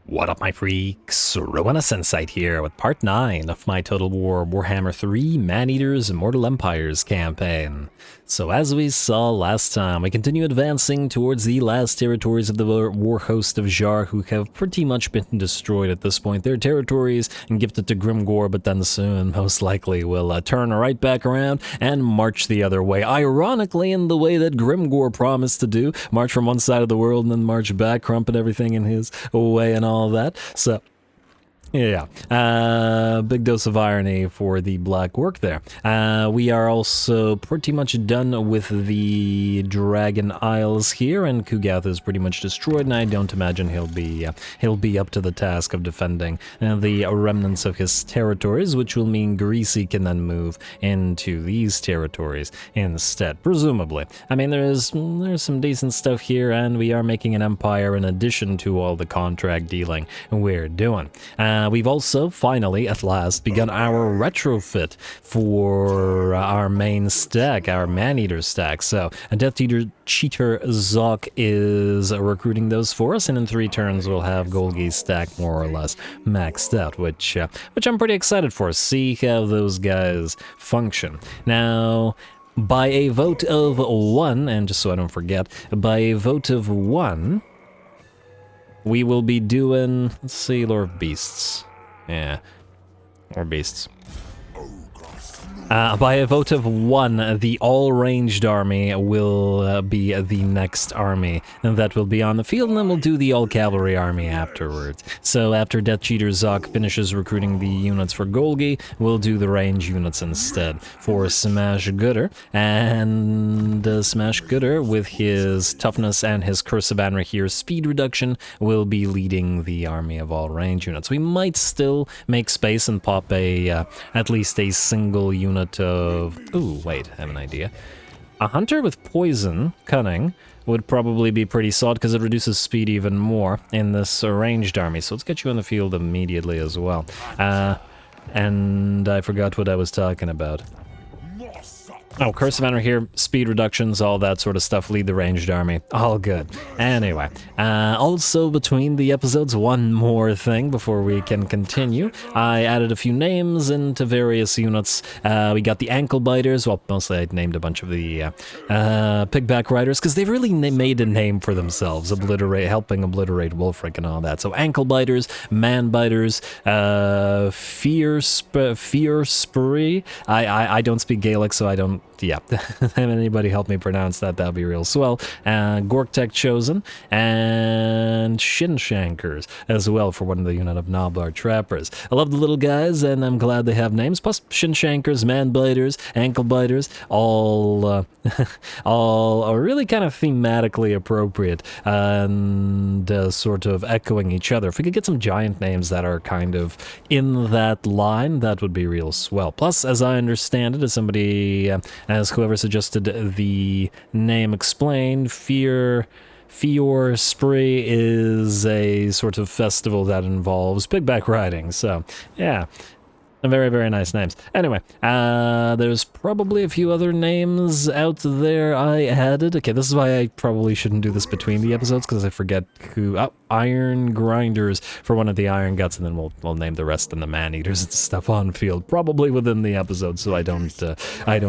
What up, my freaks? RuinusInsight here with part 9 of my Total War Warhammer 3 Man-Eaters Immortal Empires campaign. So as we saw last time, we continue advancing towards the last territories of the war host of Jar, who have pretty much been destroyed at this point. Their territories and gifted to Grimgor, but then soon, most likely, will turn right back around and march the other way. Ironically, in the way that Grimgor promised to do, march from one side of the world and then march back, crumping everything in his way and all that. So yeah, big dose of irony for the black work there. We are also pretty much done with the Dragon Isles here, and Kugath is pretty much destroyed, and I don't imagine he'll be up to the task of defending the remnants of his territories, which will mean Greasy can then move into these territories instead, presumably. I mean, there's some decent stuff here, and we are making an empire in addition to all the contract dealing we're doing. We've also, finally, at last, begun our retrofit for our main stack, our Man-Eater stack. So, a Death Cheater Zoc is recruiting those for us, and in 3 turns we'll have Golgi's stack more or less maxed out, which I'm pretty excited for. See how those guys function. Now, by a vote of 1, and just so I don't forget, by a vote of 1... we will be doing, let's see, Lore of Beasts. Yeah, or Beasts. By a vote of 1, the all-ranged army will be the next army, and that will be on the field, and then we'll do the all-cavalry army afterwards. So after Death Cheater Zoc finishes recruiting the units for Golgi, we'll do the range units instead for Smash Gooder, and Smash Gooder, with his toughness and his Curse of Anrahir speed reduction, will be leading the army of all-range units. We might still make space and pop at least a single unit of... ooh, wait, I have an idea. A hunter with poison, cunning, would probably be pretty solid because it reduces speed even more in this ranged army. So let's get you in the field immediately as well. And I forgot what I was talking about. Oh, Curse of Anrahir, speed reductions, all that sort of stuff, lead the ranged army. All good. Anyway, also between the episodes, one more thing before we can continue. I added a few names into various units. We got the Ankle Biters. Well, mostly I named a bunch of the Pigback Riders, because they've really made a name for themselves, helping obliterate Wolfric and all that. So Ankle Biters, Man Biters, Fear Spree. I don't speak Gaelic, so I don't... yeah, if anybody help me pronounce that, that'd be real swell. Gorktech Chosen, and Shinshankers as well for one of the unit of Noblar Trappers. I love the little guys, and I'm glad they have names. Plus, Shinshankers, Man Biters, Ankle Biters, all are really kind of thematically appropriate and sort of echoing each other. If we could get some giant names that are kind of in that line, that would be real swell. Plus, as I understand it, as somebody... as whoever suggested the name explained, Fear Spree is a sort of festival that involves pigback riding, so yeah. Very, very nice names. Anyway, there's probably a few other names out there I added. Okay, this is why I probably shouldn't do this between the episodes, because I forget who... oh, Iron Grinders for one of the Iron Guts, and then we'll name the rest in the Man-Eaters and stuff on field, probably within the episode, so I don't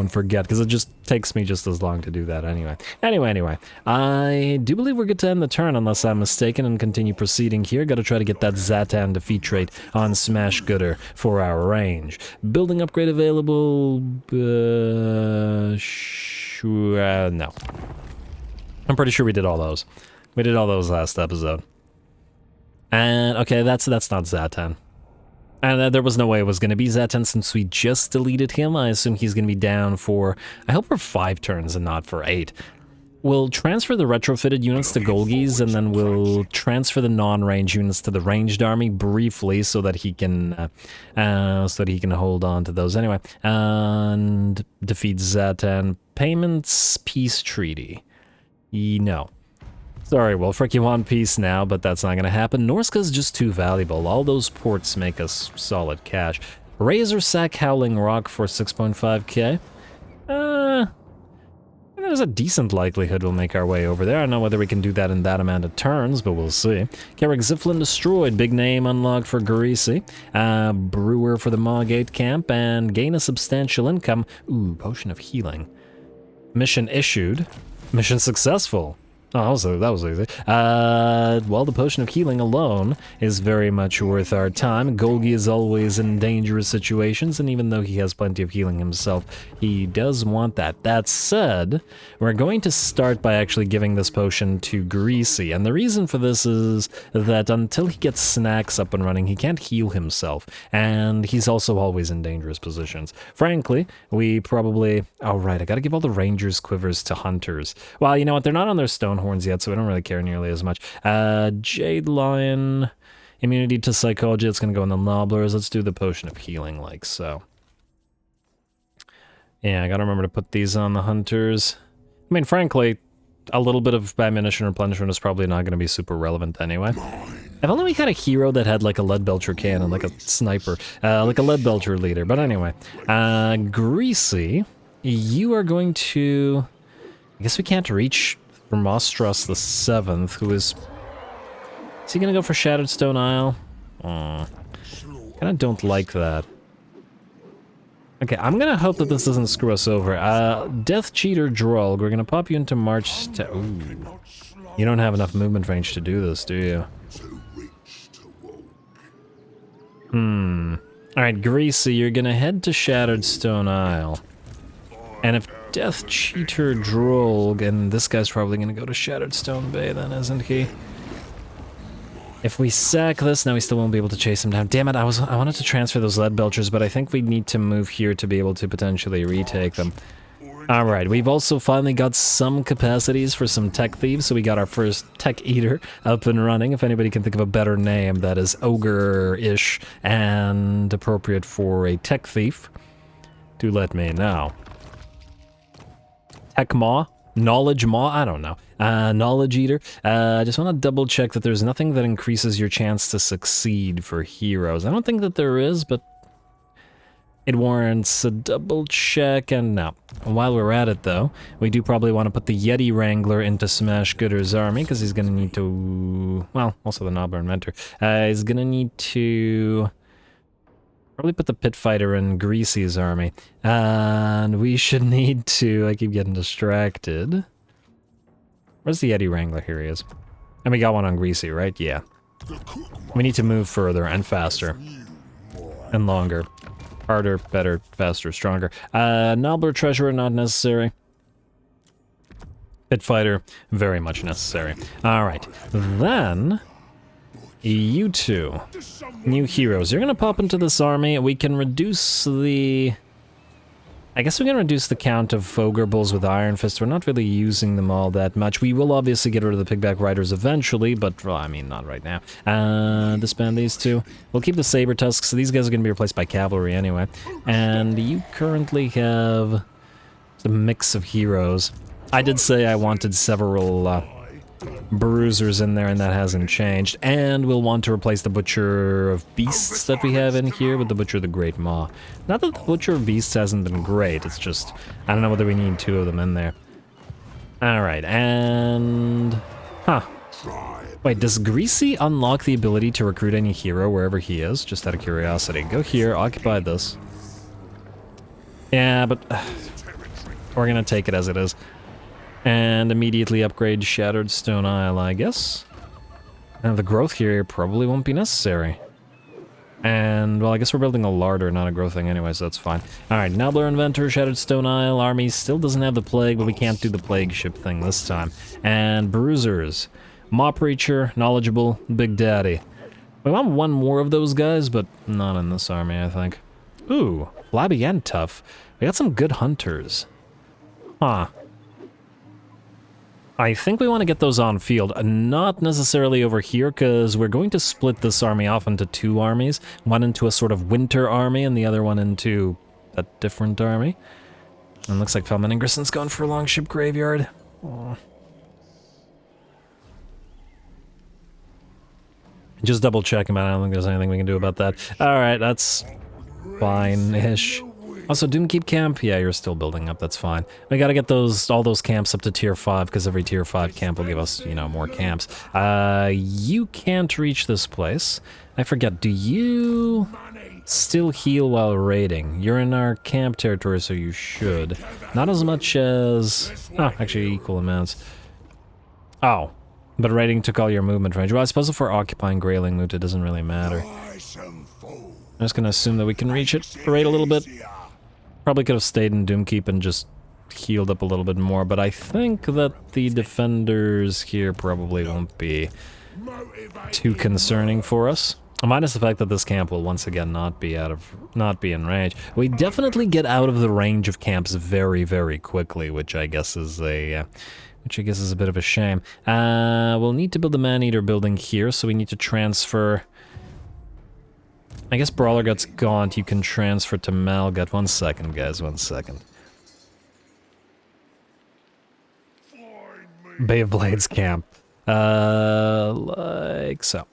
forget, because it just takes me just as long to do that anyway. Anyway, I do believe we're good to end the turn, unless I'm mistaken, and continue proceeding here. Gotta try to get that Zatan defeat trait on Smash Gooder for our range. Building upgrade available... no. I'm pretty sure we did all those. We did all those last episode. And, okay, that's not Zatan. And there was no way it was going to be Zatan since we just deleted him. I assume he's going to be down for... I hope for 5 turns and not for 8. We'll transfer the retrofitted units to Golgi's, and then we'll transfer the non-range units to the ranged army briefly, so that he can hold on to those anyway. And defeat Zatan. Payments, peace treaty. No. Sorry, Wolfric, you want peace now, but that's not gonna happen. Norska's just too valuable. All those ports make us solid cash. Razor Sack Howling Rock for 6.5k. There's a decent likelihood we'll make our way over there. I don't know whether we can do that in that amount of turns, but we'll see. Carrick Ziflin destroyed. Big name unlocked for Garisi. Brewer for the Maugate camp, and gain a substantial income. Ooh, potion of healing. Mission issued. Mission successful. Oh, that was easy. Well, the potion of healing alone is very much worth our time. Golgi is always in dangerous situations, and even though he has plenty of healing himself, he does want that. That said, we're going to start by actually giving this potion to Greasy, and the reason for this is that until he gets snacks up and running, he can't heal himself, and he's also always in dangerous positions. Frankly, we probably... Oh, right, I gotta give all the Rangers' quivers to Hunters. Well, you know what, they're not on their stone horns yet, so I don't really care nearly as much. Jade Lion, immunity to psychology, that's gonna go in the Nobblers. Let's do the potion of healing like so. Yeah, I gotta remember to put these on the Hunters. I mean, frankly, a little bit of ammunition replenishment is probably not gonna be super relevant anyway. If only we had a hero that had like a lead belcher cannon, like a sniper, like a lead belcher leader. But anyway, Greasy, you are going to... I guess we can't reach Mostros the 7th, who is... Is he gonna go for Shattered Stone Isle? Kinda don't like that. Okay, I'm gonna hope that this doesn't screw us over. Death Cheater Drolg, we're gonna pop you into March... Ooh. You don't have enough movement range to do this, do you? Alright, Greasy, you're gonna head to Shattered Stone Isle. And if Death Cheater Drolg, and this guy's probably gonna go to Shattered Stone Bay then, isn't he? If we sack this, now we still won't be able to chase him down. Damn it, I wanted to transfer those lead belchers, but I think we need to move here to be able to potentially retake them. Alright, we've also finally got some capacities for some tech thieves, so we got our first tech eater up and running. If anybody can think of a better name that is ogre-ish and appropriate for a tech thief, do let me know. Tech Maw? Knowledge Maw? I don't know. Knowledge Eater. I just want to double check that there's nothing that increases your chance to succeed for heroes. I don't think that there is, but it warrants a double check, and no. While we're at it, though, we do probably want to put the Yeti Wrangler into Smash Gooder's army, because he's going to need to... Well, also the Nobbler Inventor. He's going to need to... Probably put the Pit Fighter in Greasy's army. And we should need to... I keep getting distracted. Where's the Yeti Wrangler? Here he is. And we got one on Greasy, right? Yeah. We need to move further and faster. And longer. Harder, better, faster, stronger. Nobbler Treasurer, not necessary. Pit Fighter, very much necessary. Alright. Then... You two. New heroes. You're gonna pop into this army. We can reduce the... I guess we can reduce the count of Ogre Bulls with Iron Fist. We're not really using them all that much. We will obviously get rid of the Pigback Riders eventually, but, well, I mean, not right now. Disband these two. We'll keep the Saber Tusks, so these guys are gonna be replaced by Cavalry anyway. And you currently have a mix of heroes. I did say I wanted several, bruisers in there, and that hasn't changed. And we'll want to replace the Butcher of Beasts that we have in here with the Butcher of the Great Maw. Not that the Butcher of Beasts hasn't been great, it's just, I don't know whether we need two of them in there. Alright, and... Huh. Wait, does Greasy unlock the ability to recruit any hero wherever he is? Just out of curiosity. Go here, occupy this. Yeah, but... we're gonna take it as it is. And immediately upgrade Shattered Stone Isle, I guess. And the growth here probably won't be necessary. And, well, I guess we're building a larder, not a growth thing anyway, so that's fine. Alright, Nobbler Inventor, Shattered Stone Isle, army still doesn't have the Plague, but we can't do the Plague ship thing this time. And Bruisers. Maw Preacher, Knowledgeable, Big Daddy. We want one more of those guys, but not in this army, I think. Ooh, Flabby and Tough. We got some good hunters. Huh. I think we want to get those on field, not necessarily over here, because we're going to split this army off into two armies. One into a sort of winter army, and the other one into a different army. And looks like Felman Ingerson's going for a Longship Graveyard. Aww. Just double check him out, I don't think there's anything we can do about that. Alright, that's fine-ish. Also, Doomkeep camp, yeah, you're still building up, that's fine. We gotta get all those camps up to tier 5, because every tier 5 camp will give us, you know, more camps. You can't reach this place. I forget, do you still heal while raiding? You're in our camp territory, so you should. Not as much as... Oh, actually equal amounts. Oh, but raiding took all your movement range. Well, I suppose if we're occupying Grayling Moot, it doesn't really matter. I'm just gonna assume that we can reach it, raid a little bit. Probably could have stayed in Doomkeep and just healed up a little bit more, but I think that the defenders here probably won't be too concerning for us. Minus the fact that this camp will once again not be in range. We definitely get out of the range of camps very, very quickly, which I guess is a bit of a shame. We'll need to build the Man-Eater building here, so we need to transfer. I guess Brawler Gut's gaunt, you can transfer to Malgut. 1 second, guys, 1 second. Bay of Blades camp. Like so.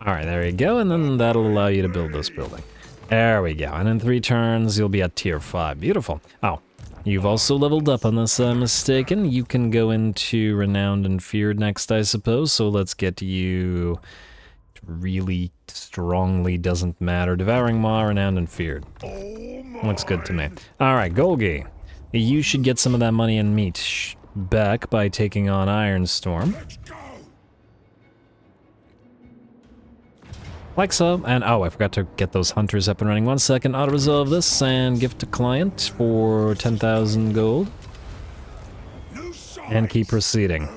Alright, there you go, and then that'll allow you to build this building. There we go, and in 3 turns, you'll be at tier 5. Beautiful. Oh, you've also leveled up unless I'm mistaken. You can go into Renowned and Feared next, I suppose, so let's get you... really strongly doesn't matter. Devouring Maw, Renowned and Feared. Looks good to me. Alright, Golgi. You should get some of that money and meat back by taking on Ironstorm. Like so, and oh, I forgot to get those hunters up and running. 1 second, auto-resolve this and gift to client for 10,000 gold. And keep proceeding.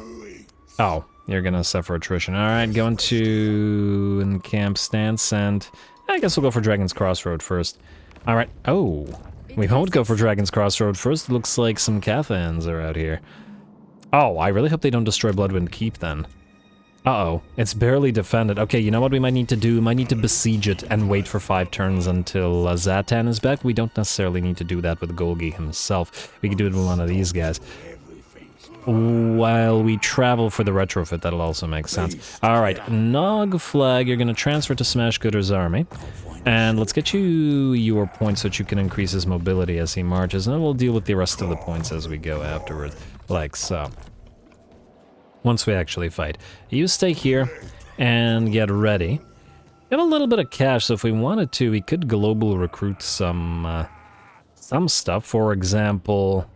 Oh. You're gonna suffer attrition. Alright, go into encamp stance, and I guess we'll go for Dragon's Crossroad first. Alright, oh, we won't go for Dragon's Crossroad first. It looks like some Cathans are out here. Oh, I really hope they don't destroy Bloodwind Keep then. Uh-oh, it's barely defended. Okay, you know what we might need to do? We might need to besiege it and wait for 5 turns until Zatan is back. We don't necessarily need to do that with Golgi himself. We can do it with one of these guys. While we travel for the retrofit, that'll also make sense. Alright, Nog Flag, you're gonna transfer to Smash Gooder's army. And let's get you your points so that you can increase his mobility as he marches, and then we'll deal with the rest of the points as we go afterwards. Like so. Once we actually fight. You stay here and get ready. We have a little bit of cash, so if we wanted to, we could global recruit some stuff. For example...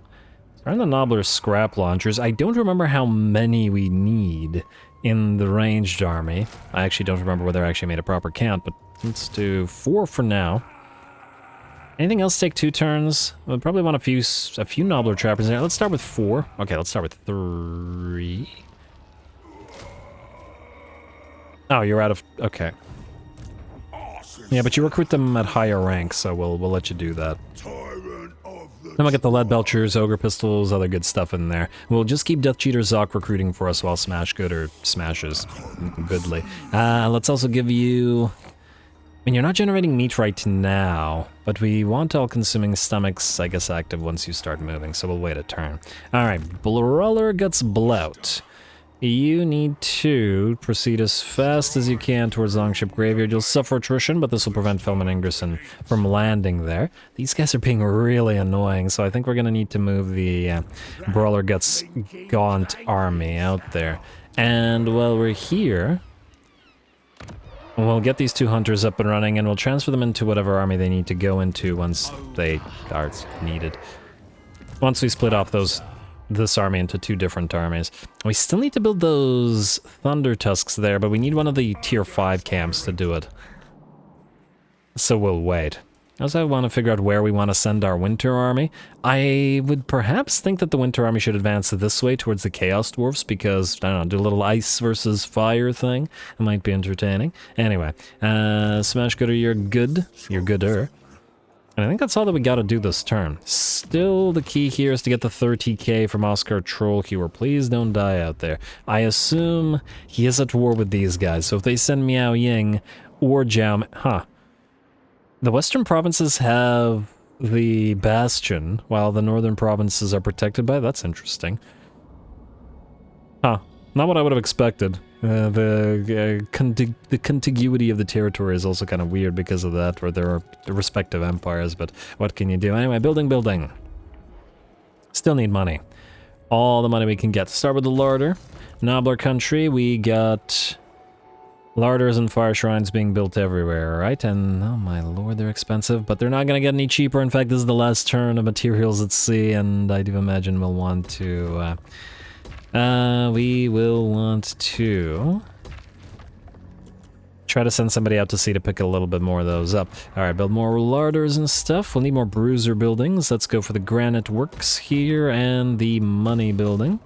Turn the Nobbler's scrap launchers. I don't remember how many we need in the ranged army. I actually don't remember whether I actually made a proper count, but let's do 4 for now. Anything else take 2 turns? We'll probably want a few Nobbler trappers in there. Let's start with 4. Okay, let's start with 3. Oh, you're out of... Okay. Yeah, but you recruit them at higher ranks, so we'll let you do that. Then we'll get the Lead Belchers, Ogre Pistols, other good stuff in there. We'll just keep Death Cheater Zoc recruiting for us while Smash Gooder smashes goodly. Let's also give you... I mean, you're not generating meat right now, but we want All-Consuming Stomachs, I guess, active once you start moving, so we'll wait a turn. Alright, Brawler Guts Blout. You need to proceed as fast as you can towards Longship Graveyard. You'll suffer attrition, but this will prevent Felman Ingerson from landing there. These guys are being really annoying, so I think we're going to need to move the Brawler Guts Gaunt army out there. And while we're here, we'll get these 2 hunters up and running, and we'll transfer them into whatever army they need to go into once they are needed. Once we split off this army into 2 different armies. We still need to build those Thunder Tusks there, but we need one of the tier 5 camps to do it. So we'll wait. Also, I want to figure out where we want to send our Winter Army. I would perhaps think that the Winter Army should advance this way towards the Chaos Dwarfs, because, I don't know, do a little ice versus fire thing. It might be entertaining. Anyway, Smash Gooder, you're good. You're gooder. And I think that's all that we gotta do this turn. Still, the key here is to get the 30k from Oscar Trollkeeper. Please don't die out there. I assume he is at war with these guys, so if they send Miao Ying or Jiao... Huh. The western provinces have the Bastion, while the northern provinces are protected by... That's interesting. Huh. Not what I would have expected. The contiguity of the territory is also kind of weird because of that, where there are the respective empires, but what can you do? Anyway, building. Still need money. All the money we can get. Start with the larder. Nobbler country, we got larders and fire shrines being built everywhere, right? And, oh my lord, they're expensive, but they're not gonna get any cheaper. In fact, this is the last turn of materials at sea, and I do imagine we'll want to, we will want to try to send somebody out to sea to pick a little bit more of those up. Alright, build more larders and stuff. We'll need more bruiser buildings. Let's go for the granite works here and the money building.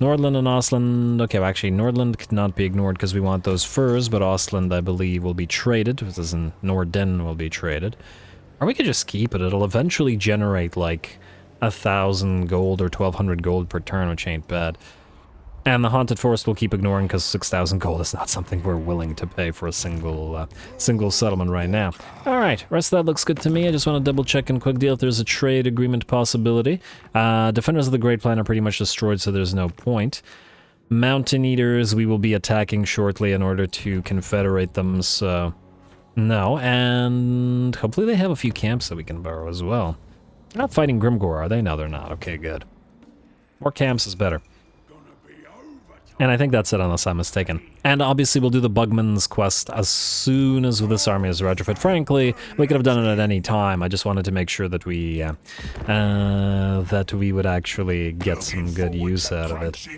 Nordland and Ostland. Okay, well, actually, Nordland cannot be ignored because we want those furs, but Ostland, I believe, will be traded. This isn't Norden will be traded. Or we could just keep it. It'll eventually generate like 1,000 gold or 1,200 gold per turn, which ain't bad. And the Haunted Forest we'll keep ignoring because 6,000 gold is not something we're willing to pay for a single settlement right now. Alright, rest of that looks good to me. I just want to double check in quick deal if there's a trade agreement possibility. Defenders of the Great Plain are pretty much destroyed, so there's no point. Mountain Eaters we will be attacking shortly in order to confederate them, so no. And hopefully they have a few camps that we can borrow as well. They're not fighting Grimgor, are they? No, they're not. Okay, good. More camps is better. And I think that's it, unless I'm mistaken. And obviously we'll do the Bugman's quest as soon as this army is retrofit. Frankly, we could have done it at any time. I just wanted to make sure that we would actually get some good use out of it.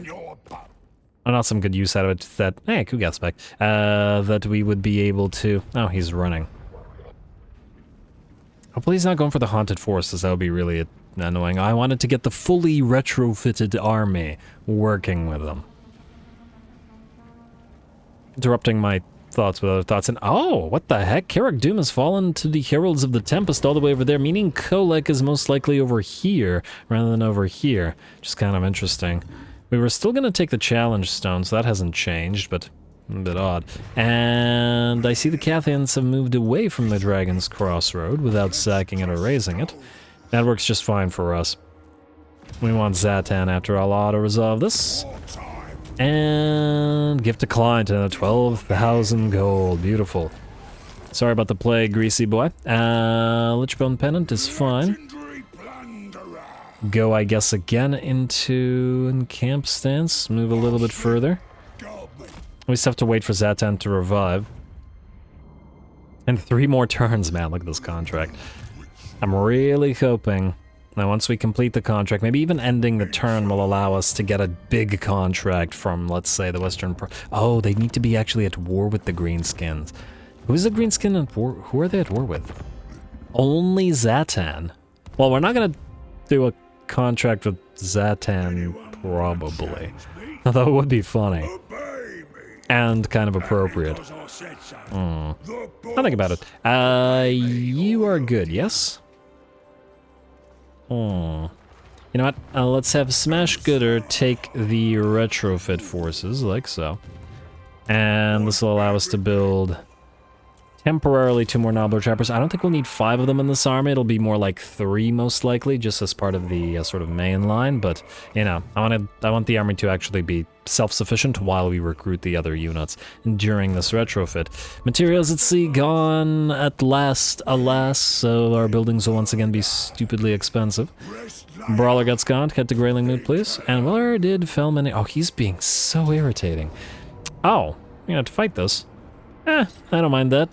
Or not some good use out of it, that... Hey, Kugat's back. That we would be able to... Oh, he's running. Hopefully he's not going for the Haunted Forests, that would be really annoying. I wanted to get the fully retrofitted army working with them. Interrupting my thoughts with other thoughts, and oh, what the heck? Carrick Doom has fallen to the Heralds of the Tempest all the way over there, meaning Kolek is most likely over here rather than over here. Just kind of interesting. We were still gonna take the Challenge Stone, so that hasn't changed, but a bit odd. And I see the Cathians have moved away from the Dragon's Crossroad without sacking it or raising it. That works just fine for us. We want Zatan after all. I'll auto-resolve this. And gift declined to 12,000 gold. Beautiful. Sorry about the plague, greasy boy. Lichbone Pennant is fine. Go, I guess, again into camp stance. Move a little bit further. We just have to wait for Zatan to revive. And 3 more turns, man. Look at this contract. I'm really hoping... Now, once we complete the contract, maybe even ending the turn will allow us to get a big contract from, let's say, the Western... Oh, they need to be actually at war with the Greenskins. Who's the Greenskin at war? Who are they at war with? Only Zatan. Well, we're not going to do a contract with Zatan, probably. Although it would be funny. And kind of appropriate. I'll think about it. You are good, yes? You know what? Let's have Smash Gooder take the retrofit forces, like so. And this will allow us to build temporarily 2 more Nobbler Trappers. I don't think we'll need 5 of them in this army. It'll be more like 3 most likely, just as part of the sort of main line. But, you know, I want the army to actually be self-sufficient while we recruit the other units during this retrofit. Materials at sea gone at last, alas, so our buildings will once again be stupidly expensive. Brawler gets gone. Head to Grayling Mood, please. And where did Felman... Oh, he's being so irritating. Oh, you're gonna have to fight this. I don't mind that.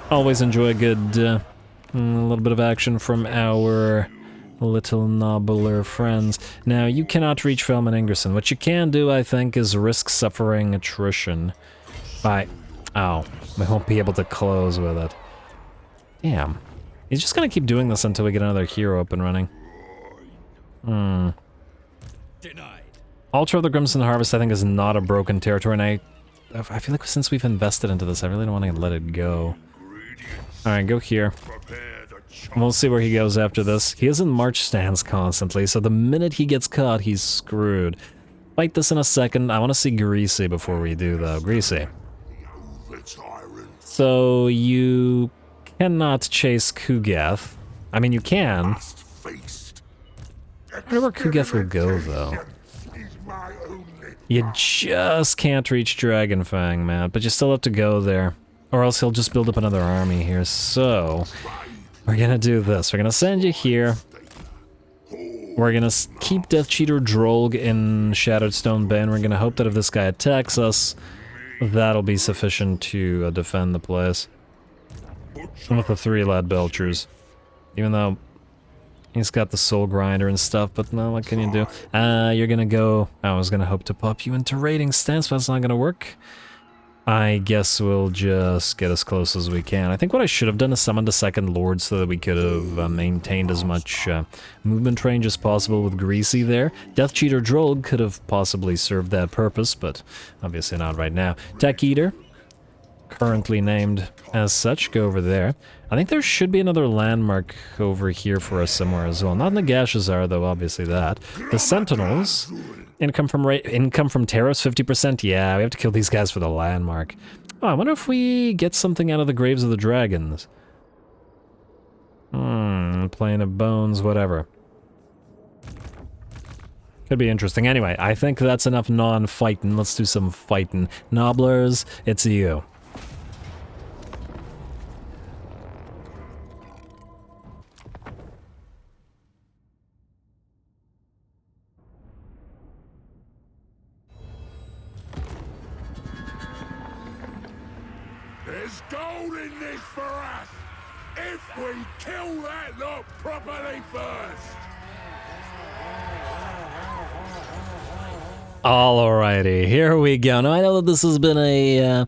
Always enjoy a good, a little bit of action from our little nobbler friends. Now, you cannot reach Felman Ingerson. What you can do, I think, is risk suffering attrition by... Oh, we won't be able to close with it. Damn. He's just gonna keep doing this until we get another hero up and running. Denied. Altar of the Crimson Harvest, I think, is not a broken territory, and I feel like since we've invested into this, I really don't want to let it go. Alright, go here. We'll see where he goes after this. He is in march stance constantly, so the minute he gets caught, he's screwed. Fight this in a second. I want to see Greasy before we do, though. Greasy. So, you cannot chase Kugath. I mean, you can. I wonder where Kugath will go, though. You just can't reach Dragonfang, man, but you still have to go there. Or else he'll just build up another army here. So, we're gonna do this. We're gonna send you here. We're gonna keep Death Cheater Drollg in Shattered Stone Bay, and we're gonna hope that if this guy attacks us, that'll be sufficient to defend the place. With the 3 Lad Belchers. Even though he's got the Soul Grinder and stuff, but no, what can you do? You're gonna go... I was gonna hope to pop you into raiding stance, but that's not gonna work. I guess we'll just get as close as we can. I think what I should have done is summoned a second Lord so that we could have maintained as much movement range as possible with Greasy there. Death Cheater Drollg could have possibly served that purpose, but obviously not right now. Tech Eater, currently named as such, go over there. I think there should be another landmark over here for us somewhere as well. Not in the Gashazar, though, obviously that. The Sentinels... Income from terrors, 50%? Yeah, we have to kill these guys for the landmark. Oh, I wonder if we get something out of the Graves of the Dragons. Plane of Bones, whatever. Could be interesting. Anyway, I think that's enough non-fighting. Let's do some fighting. Nobblers, it's you. There's gold in this for us, if we kill that lot properly first. Alrighty, here we go. Now, I know that this has been a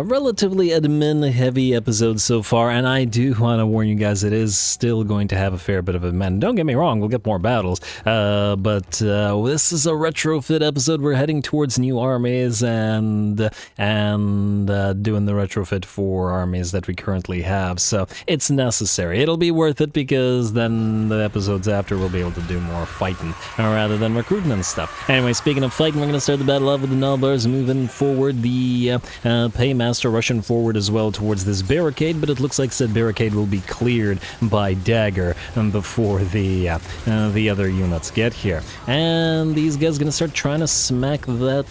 relatively admin-heavy episode so far, and I do want to warn you guys, it is still going to have a fair bit of admin. Don't get me wrong, we'll get more battles, but this is a retrofit episode. We're heading towards new armies and doing the retrofit for armies that we currently have, so it's necessary. It'll be worth it because then the episodes after we'll be able to do more fighting rather than recruitment stuff. Anyway, speaking of fighting, we're going to start the battle off with the Nobblers, moving forward. The Paymaster rushing forward as well towards this barricade, but it looks like said barricade will be cleared by Dagger before the other units get here. And these guys are going to start trying to smack that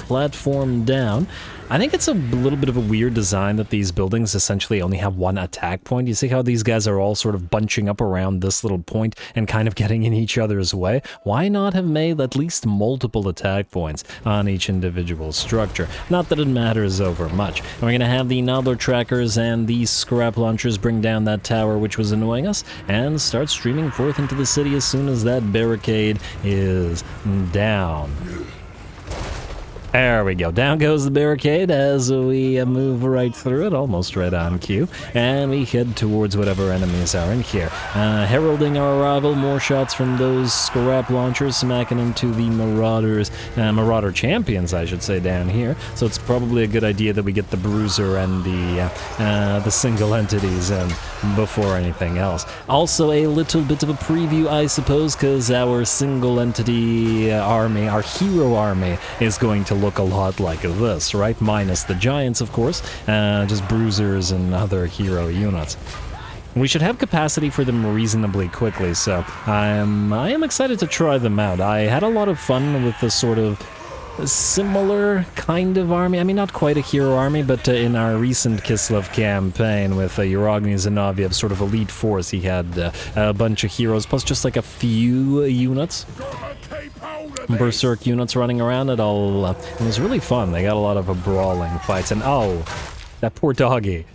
platform down. I think it's a little bit of a weird design that these buildings essentially only have one attack point. You see how these guys are all sort of bunching up around this little point and kind of getting in each other's way? Why not have made at least multiple attack points on each individual structure? Not that it matters over much. And we're going to have the Nobbler Trackers and the Scrap Launchers bring down that tower which was annoying us and start streaming forth into the city as soon as that barricade is down. There we go. Down goes the barricade as we move right through it, almost right on cue, and we head towards whatever enemies are in here. Heralding our arrival, more shots from those Scrap Launchers smacking into the Marauders, Marauder Champions, I should say, down here. So it's probably a good idea that we get the Bruiser and the single entities in before anything else. Also, a little bit of a preview, I suppose, because our single entity army, our hero army, is going to look a lot like this, right? Minus the giants, of course, just bruisers and other hero units. We should have capacity for them reasonably quickly, so I am excited to try them out. I had a lot of fun with the sort of similar kind of army. I mean, not quite a hero army, but in our recent Kislev campaign with Uragni Zinoviev, sort of elite force, he had a bunch of heroes, plus just like a few units. Berserk units running around. It was really fun. They got a lot of brawling fights, and oh, that poor doggy.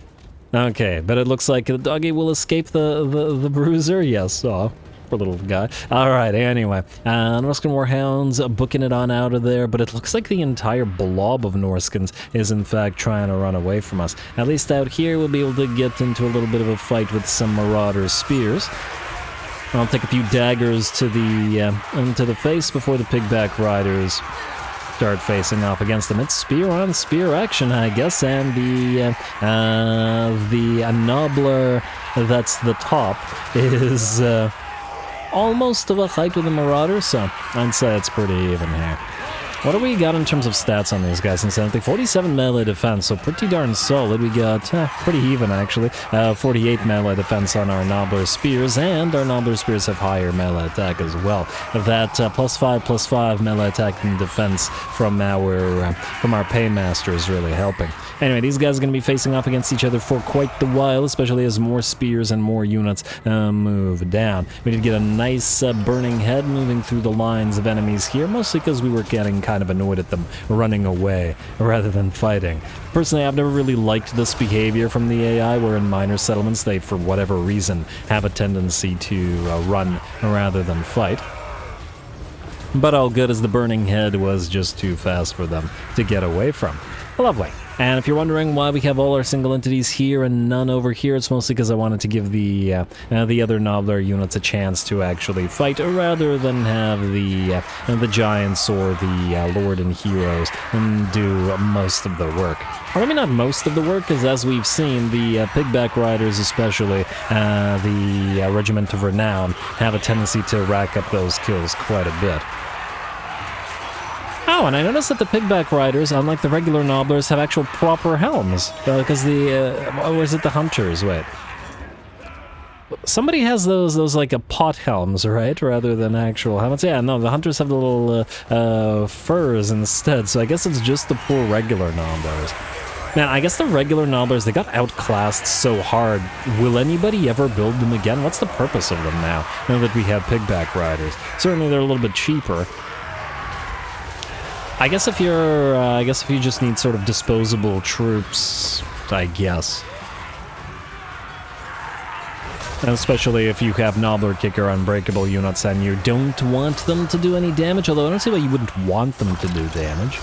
Okay, but it looks like the doggy will escape the bruiser. Yes, oh, poor little guy. Alright, anyway, Norscan Warhounds booking it on out of there, but it looks like the entire blob of Norskans is in fact trying to run away from us. At least out here we'll be able to get into a little bit of a fight with some Marauder spears. I'll take a few daggers to the face before the pigback riders start facing off against them. It's spear on spear action, I guess, and the Nobbler that's the top is almost of a height with the Marauder, so I'd say it's pretty even here. What do we got in terms of stats on these guys? Incidentally, 47 melee defense, so pretty darn solid. We got pretty even, actually. 48 melee defense on our Nobbler Spears, and our Nobbler Spears have higher melee attack as well. That +5/+5 melee attack and defense from our Paymaster is really helping. Anyway, these guys are going to be facing off against each other for quite the while, especially as more spears and more units move down. We did get a nice burning head moving through the lines of enemies here, mostly because we were getting kind of annoyed at them running away rather than fighting. Personally, I've never really liked this behavior from the AI, where in minor settlements they, for whatever reason, have a tendency to run rather than fight. But all good, as the burning head was just too fast for them to get away from. Lovely. And if you're wondering why we have all our single entities here and none over here, it's mostly because I wanted to give the other Nobbler units a chance to actually fight, rather than have the giants or the Lord and heroes do most of the work. Or maybe not most of the work, because as we've seen, the Pigback Riders, especially the Regiment of Renown, have a tendency to rack up those kills quite a bit. Oh, and I noticed that the Pigback Riders, unlike the regular Nobblers, have actual proper helms. Because or is it the Hunters? Wait. Somebody has those like pot helms, right? Rather than actual helmets. Yeah, no, the Hunters have the little furs instead, so I guess it's just the poor regular Nobblers. Man, I guess the regular Nobblers, they got outclassed so hard. Will anybody ever build them again? What's the purpose of them now that we have Pigback Riders? Certainly they're a little bit cheaper. I guess if you just need sort of disposable troops, I guess. And especially if you have Nobbler Kicker Unbreakable units and you don't want them to do any damage, although I don't see why you wouldn't want them to do damage.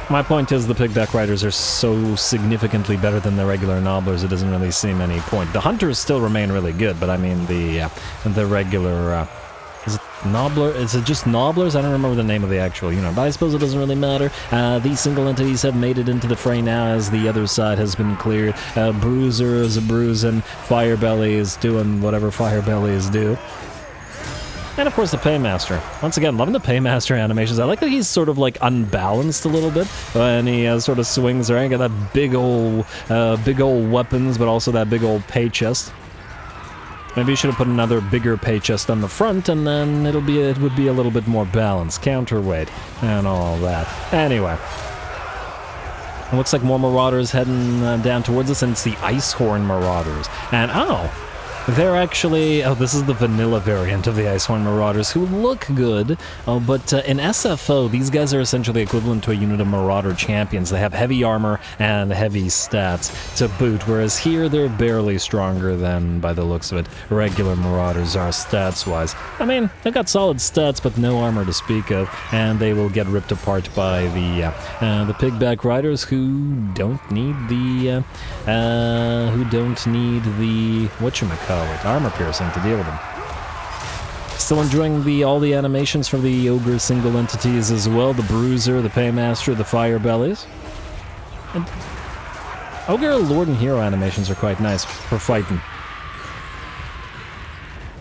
My point is the Pigback Riders are so significantly better than the regular Nobblers, it doesn't really seem any point. The Hunters still remain really good, but I mean the regular... is it Nobbler? Is it just Nobblers? I don't remember the name of the actual unit, but I suppose it doesn't really matter. These single entities have made it into the fray now, as the other side has been cleared. Bruiser is a bruising, Firebelly is doing whatever Firebellies do. And of course the Paymaster. Once again, loving the Paymaster animations. I like that he's sort of like unbalanced a little bit, and he sort of swings around. Got that big old weapons, but also that big old pay chest. Maybe you should have put another bigger pay chest on the front, and then it would be a little bit more balanced, counterweight, and all that. Anyway, it looks like more Marauders heading down towards us, and it's the Icehorn Marauders. And they're actually... oh, this is the vanilla variant of the Icehorn Marauders, who look good, but in SFO, these guys are essentially equivalent to a unit of Marauder champions. They have heavy armor and heavy stats to boot, whereas here they're barely stronger than, by the looks of it, regular Marauders are stats-wise. I mean, they've got solid stats, but no armor to speak of, and they will get ripped apart by the Pigback Riders, who don't need the whatchamacallit, armor piercing to deal with them. Still enjoying all the animations from the Ogre single entities as well. The Bruiser, the Paymaster, the Firebellies. And Ogre Lord and Hero animations are quite nice for fighting.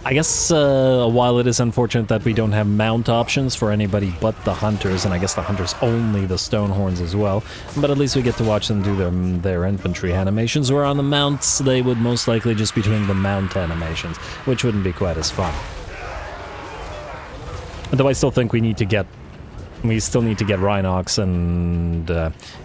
I guess while it is unfortunate that we don't have mount options for anybody but the Hunters, and I guess the Hunters only the Stonehorns as well, but at least we get to watch them do their infantry animations, where on the mounts they would most likely just be doing the mount animations, which wouldn't be quite as fun. Though I still think we still need to get Rhinox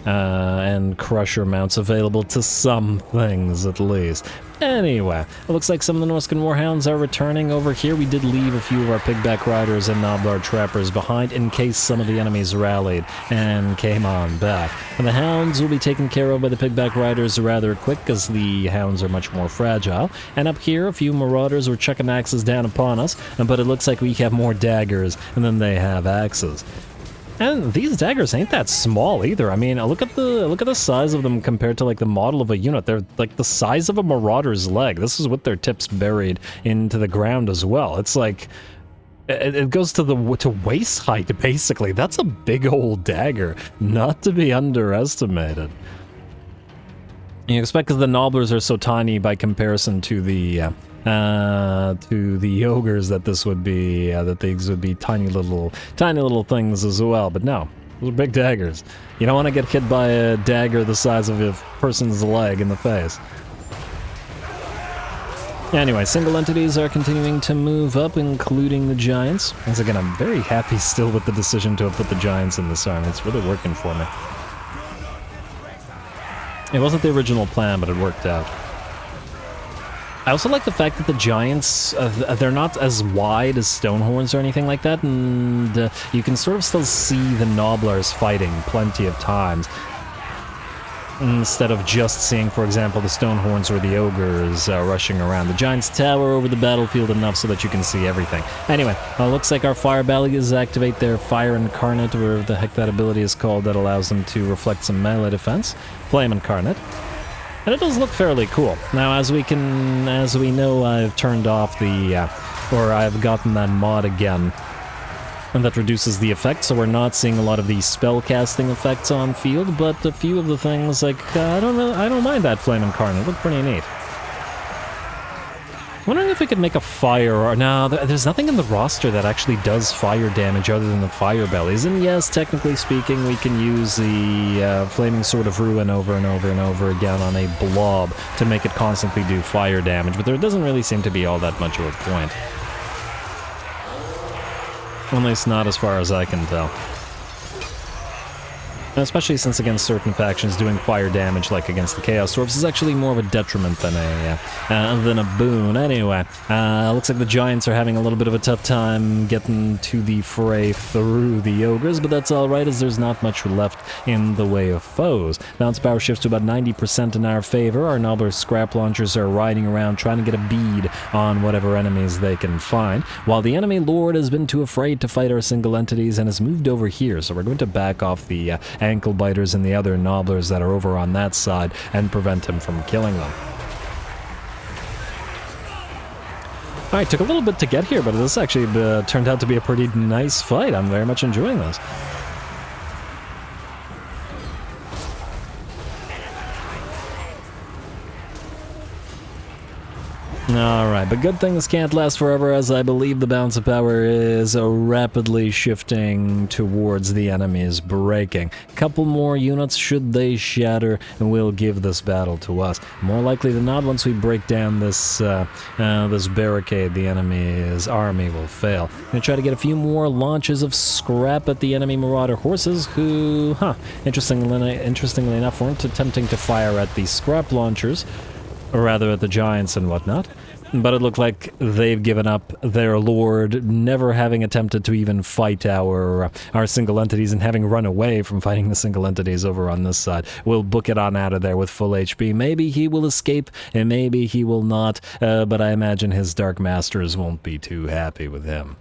and Crusher mounts available to some things, at least. Anyway, it looks like some of the Norscan Warhounds are returning over here. We did leave a few of our Pigback Riders and Nobbler Trappers behind in case some of the enemies rallied and came on back. And the Hounds will be taken care of by the Pigback Riders rather quick, because the Hounds are much more fragile. And up here, a few Marauders were chucking axes down upon us, but it looks like we have more daggers than they have axes. And these daggers ain't that small either. I mean, look at the size of them compared to like the model of a unit. They're like the size of a Marauder's leg. This is with their tips buried into the ground as well. It's like it goes to waist height basically. That's a big old dagger, not to be underestimated. You expect, because the Nobblers are so tiny by comparison to the to the ogres that this would be, that these would be tiny little things as well, but no. Those are big daggers. You don't want to get hit by a dagger the size of a person's leg in the face. Anyway, single entities are continuing to move up, including the giants. Once again, I'm very happy still with the decision to have put the giants in this army. It's really working for me. It wasn't the original plan, but it worked out. I also like the fact that the giants, they're not as wide as Stonehorns or anything like that, and you can sort of still see the Nobblers fighting plenty of times. Instead of just seeing, for example, the Stonehorns or the Ogres rushing around. The giants tower over the battlefield enough so that you can see everything. Anyway, looks like our fire ballies activate their Fire Incarnate, whatever the heck that ability is called, that allows them to reflect some melee defense. Flame Incarnate. And it does look fairly cool. Now, as we know, I've turned off the, or I've gotten that mod again. And that reduces the effect, so we're not seeing a lot of these spell casting effects on field, but a few of the things, like, I don't mind that Flame Incarnate. Look pretty neat. Wondering if we could make a fire, or no, there's nothing in the roster that actually does fire damage other than the fire bellies. And yes, technically speaking, we can use the Flaming Sword of Ruin over and over and over again on a blob to make it constantly do fire damage, but there doesn't really seem to be all that much of a point. At least not as far as I can tell. And especially since against certain factions, doing fire damage, like against the Chaos Dwarfs, is actually more of a detriment than a boon. Anyway, looks like the Giants are having a little bit of a tough time getting to the fray through the Ogres, but that's alright, as there's not much left in the way of foes. Bounce power shifts to about 90% in our favor. Our Nobbler scrap launchers are riding around trying to get a bead on whatever enemies they can find, while the enemy Lord has been too afraid to fight our single entities and has moved over here, so we're going to back off the ankle biters and the other Nobblers that are over on that side and prevent him from killing them. Alright, took a little bit to get here, but this actually turned out to be a pretty nice fight. I'm very much enjoying this. Alright, but good things can't last forever, as I believe the balance of power is rapidly shifting towards the enemy's breaking. Couple more units, should they shatter, and will give this battle to us. More likely than not, once we break down this this barricade, the enemy's army will fail. I'm gonna try to get a few more launches of scrap at the enemy Marauder horses, who, interestingly enough, weren't attempting to fire at the scrap launchers, or rather at the giants and whatnot, but it looked like they've given up their lord, never having attempted to even fight our single entities, and having run away from fighting the single entities over on this side. We'll book it on out of there with full HP. Maybe he will escape, and maybe he will not, but I imagine his Dark Masters won't be too happy with him.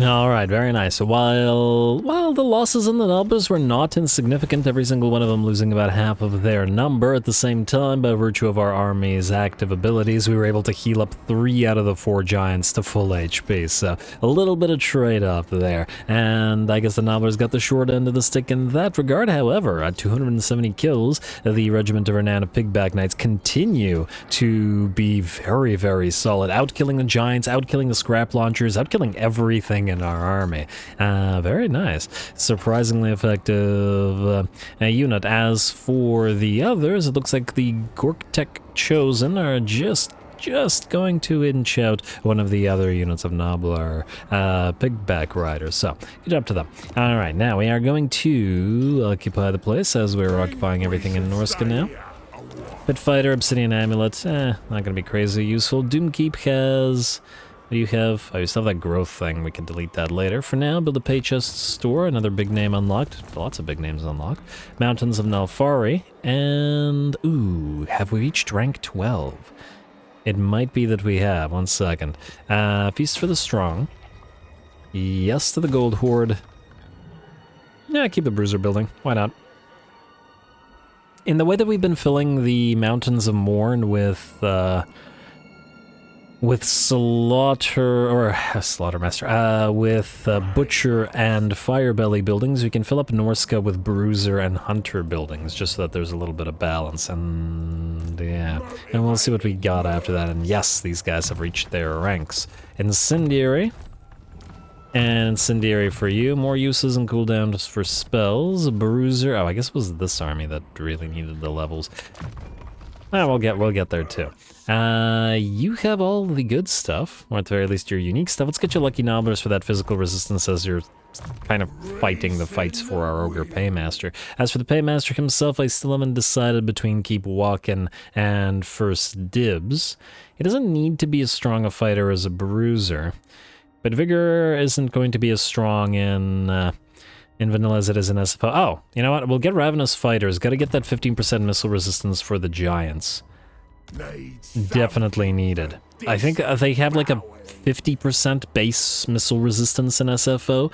Alright, very nice. So while the losses in the Nobblers were not insignificant, every single one of them losing about half of their number, at the same time, by virtue of our army's active abilities, we were able to heal up 3 out of the 4 giants to full HP, so a little bit of trade-off there. And I guess the Nobblers got the short end of the stick in that regard. However, at 270 kills, the Regiment of Renown of Pigback Knights continue to be very, very solid, outkilling the giants, outkilling the scrap launchers, outkilling everything in our army. Very nice. Surprisingly effective unit. As for the others, it looks like the Gork-Tech Chosen are just going to inch out one of the other units of Nobbler Pigback Riders. So, good job to them. Alright, now we are going to occupy the place, as we're occupying everything in Norska now. Pit Fighter, Obsidian Amulet, not gonna be crazy useful. Doomkeep has... What do you have? Oh, you still have that growth thing. We can delete that later. For now, build a pay chest store. Another big name unlocked. Lots of big names unlocked. Mountains of Nalfari. And, ooh, have we reached rank 12? It might be that we have. 1 second. Feast for the Strong. Yes to the Gold Horde. Yeah, keep the Bruiser building. Why not? in the way that we've been filling the Mountains of Mourn with Slaughtermaster, with Butcher and Firebelly buildings, we can fill up Norska with Bruiser and Hunter buildings, just so that there's a little bit of balance, and yeah. And we'll see what we got after that, and yes, these guys have reached their ranks. Incendiary. And Incendiary for you, more uses and cooldowns for spells. Bruiser, oh, I guess it was this army that really needed the levels. Ah, we'll get there too. You have all the good stuff, or at the very least your unique stuff. Let's get you Lucky Nobblers for that physical resistance as you're kind of fighting the fights for our Ogre Paymaster. As for the Paymaster himself, I still haven't decided between Keep Walking and First Dibs. He doesn't need to be as strong a fighter as a Bruiser, but Vigor isn't going to be as strong in vanilla as it is in SFO. Oh, you know what? We'll get Ravenous Fighters. Gotta get that 15% missile resistance for the Giants. Definitely needed. I think they have like a 50% base missile resistance in SFO,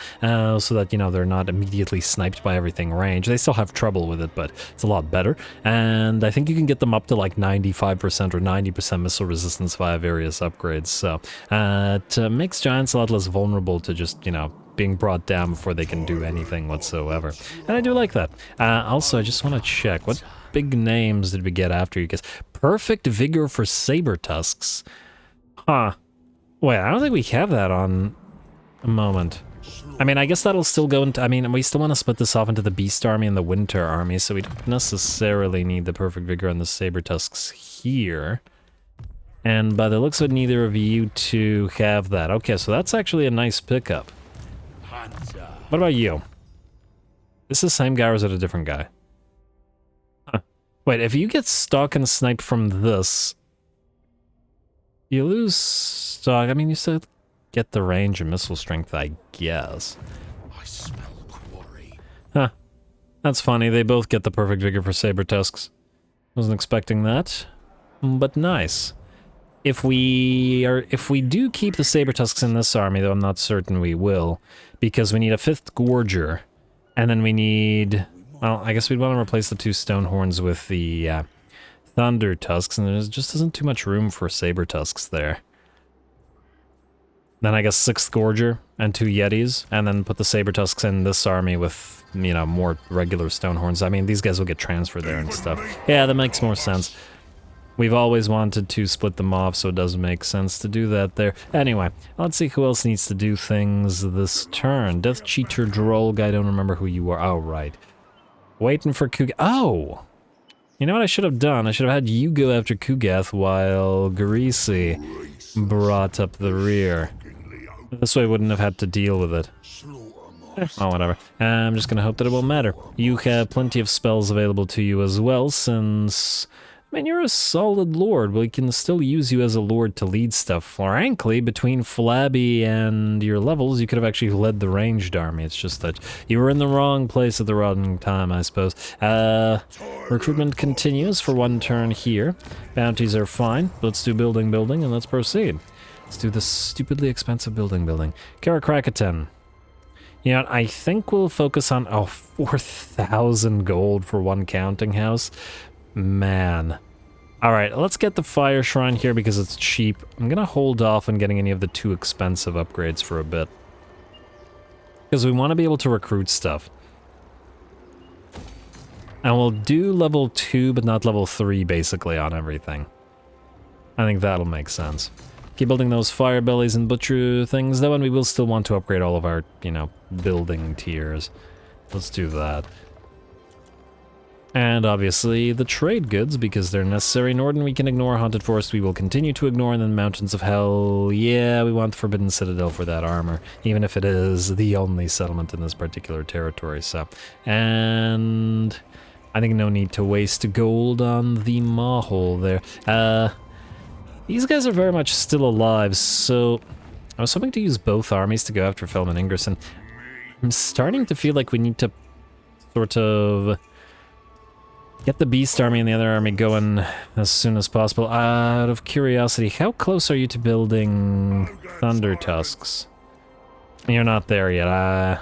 so that, you know, they're not immediately sniped by everything range. They still have trouble with it, but it's a lot better. And I think you can get them up to like 95% or 90% missile resistance via various upgrades. So it makes Giants a lot less vulnerable to just, you know, being brought down before they can do anything whatsoever. And I do like that. Also, I just want to check, what big names did we get after you guys? Perfect Vigor for Saber Tusks. Huh. Wait, I don't think we have that on a moment. I mean, I guess that'll still go into... I mean, we still want to split this off into the Beast Army and the Winter Army, so we don't necessarily need the Perfect Vigor and the Saber Tusks here. And by the looks of it, neither of you two have that. Okay, so that's actually a nice pickup. What about you? This is the same guy or is it a different guy? Huh. Wait, if you get stuck and sniped from this, you lose stock. I mean, you still get the range and missile strength, I guess. I smell quarry. Huh. That's funny. They both get the Perfect Vigor for Saber Tusks. Wasn't expecting that, but nice. If we do keep the Saber Tusks in this army, though I'm not certain we will, because we need a 5th Gorger, and then we need, well, I guess we'd want to replace the 2 Stonehorns with the Thunder Tusks, and there just isn't too much room for Saber Tusks there. Then I guess 6th Gorger and 2 Yetis, and then put the Saber Tusks in this army with, you know, more regular Stonehorns. I mean, these guys will get transferred there and stuff. Yeah, that makes more sense. We've always wanted to split them off, so it does make sense to do that there. Anyway, let's see who else needs to do things this turn. Death Cheater Drolg, I don't remember who you are. Oh, right. Waiting for Kugath. Oh! You know what I should have done? I should have had you go after Kugath while Greasy brought up the rear. This way I wouldn't have had to deal with it. Oh, whatever. I'm just gonna hope that it won't matter. You have plenty of spells available to you as well, since... I mean, you're a solid lord. We can still use you as a lord to lead stuff. Frankly, between Flabby and your levels, you could have actually led the ranged army. It's just that you were in the wrong place at the wrong time, I suppose. Recruitment continues for 1 turn here. Bounties are fine. Let's do building, and let's proceed. Let's do the stupidly expensive building. Karakrakatan. You know, I think we'll focus on, 4,000 gold for 1 counting house. Man. Alright, let's get the Fire Shrine here because it's cheap. I'm gonna hold off on getting any of the too expensive upgrades for a bit, because we want to be able to recruit stuff. And we'll do level 2, but not level 3, basically, on everything. I think that'll make sense. Keep building those Fire Bellies and Butcher things, though, and we will still want to upgrade all of our, you know, building tiers. Let's do that. And obviously the trade goods, because they're necessary. Norden we can ignore, Haunted Forest we will continue to ignore, and then Mountains of Hell, yeah, we want the Forbidden Citadel for that armor, even if it is the only settlement in this particular territory, so. And I think no need to waste gold on the Mahol there. These guys are very much still alive, so I was hoping to use both armies to go after Felman Ingerson. I'm starting to feel like we need to sort of get the Beast Army and the other army going as soon as possible. Out of curiosity, how close are you to building Thunder Tusks? You're not there yet.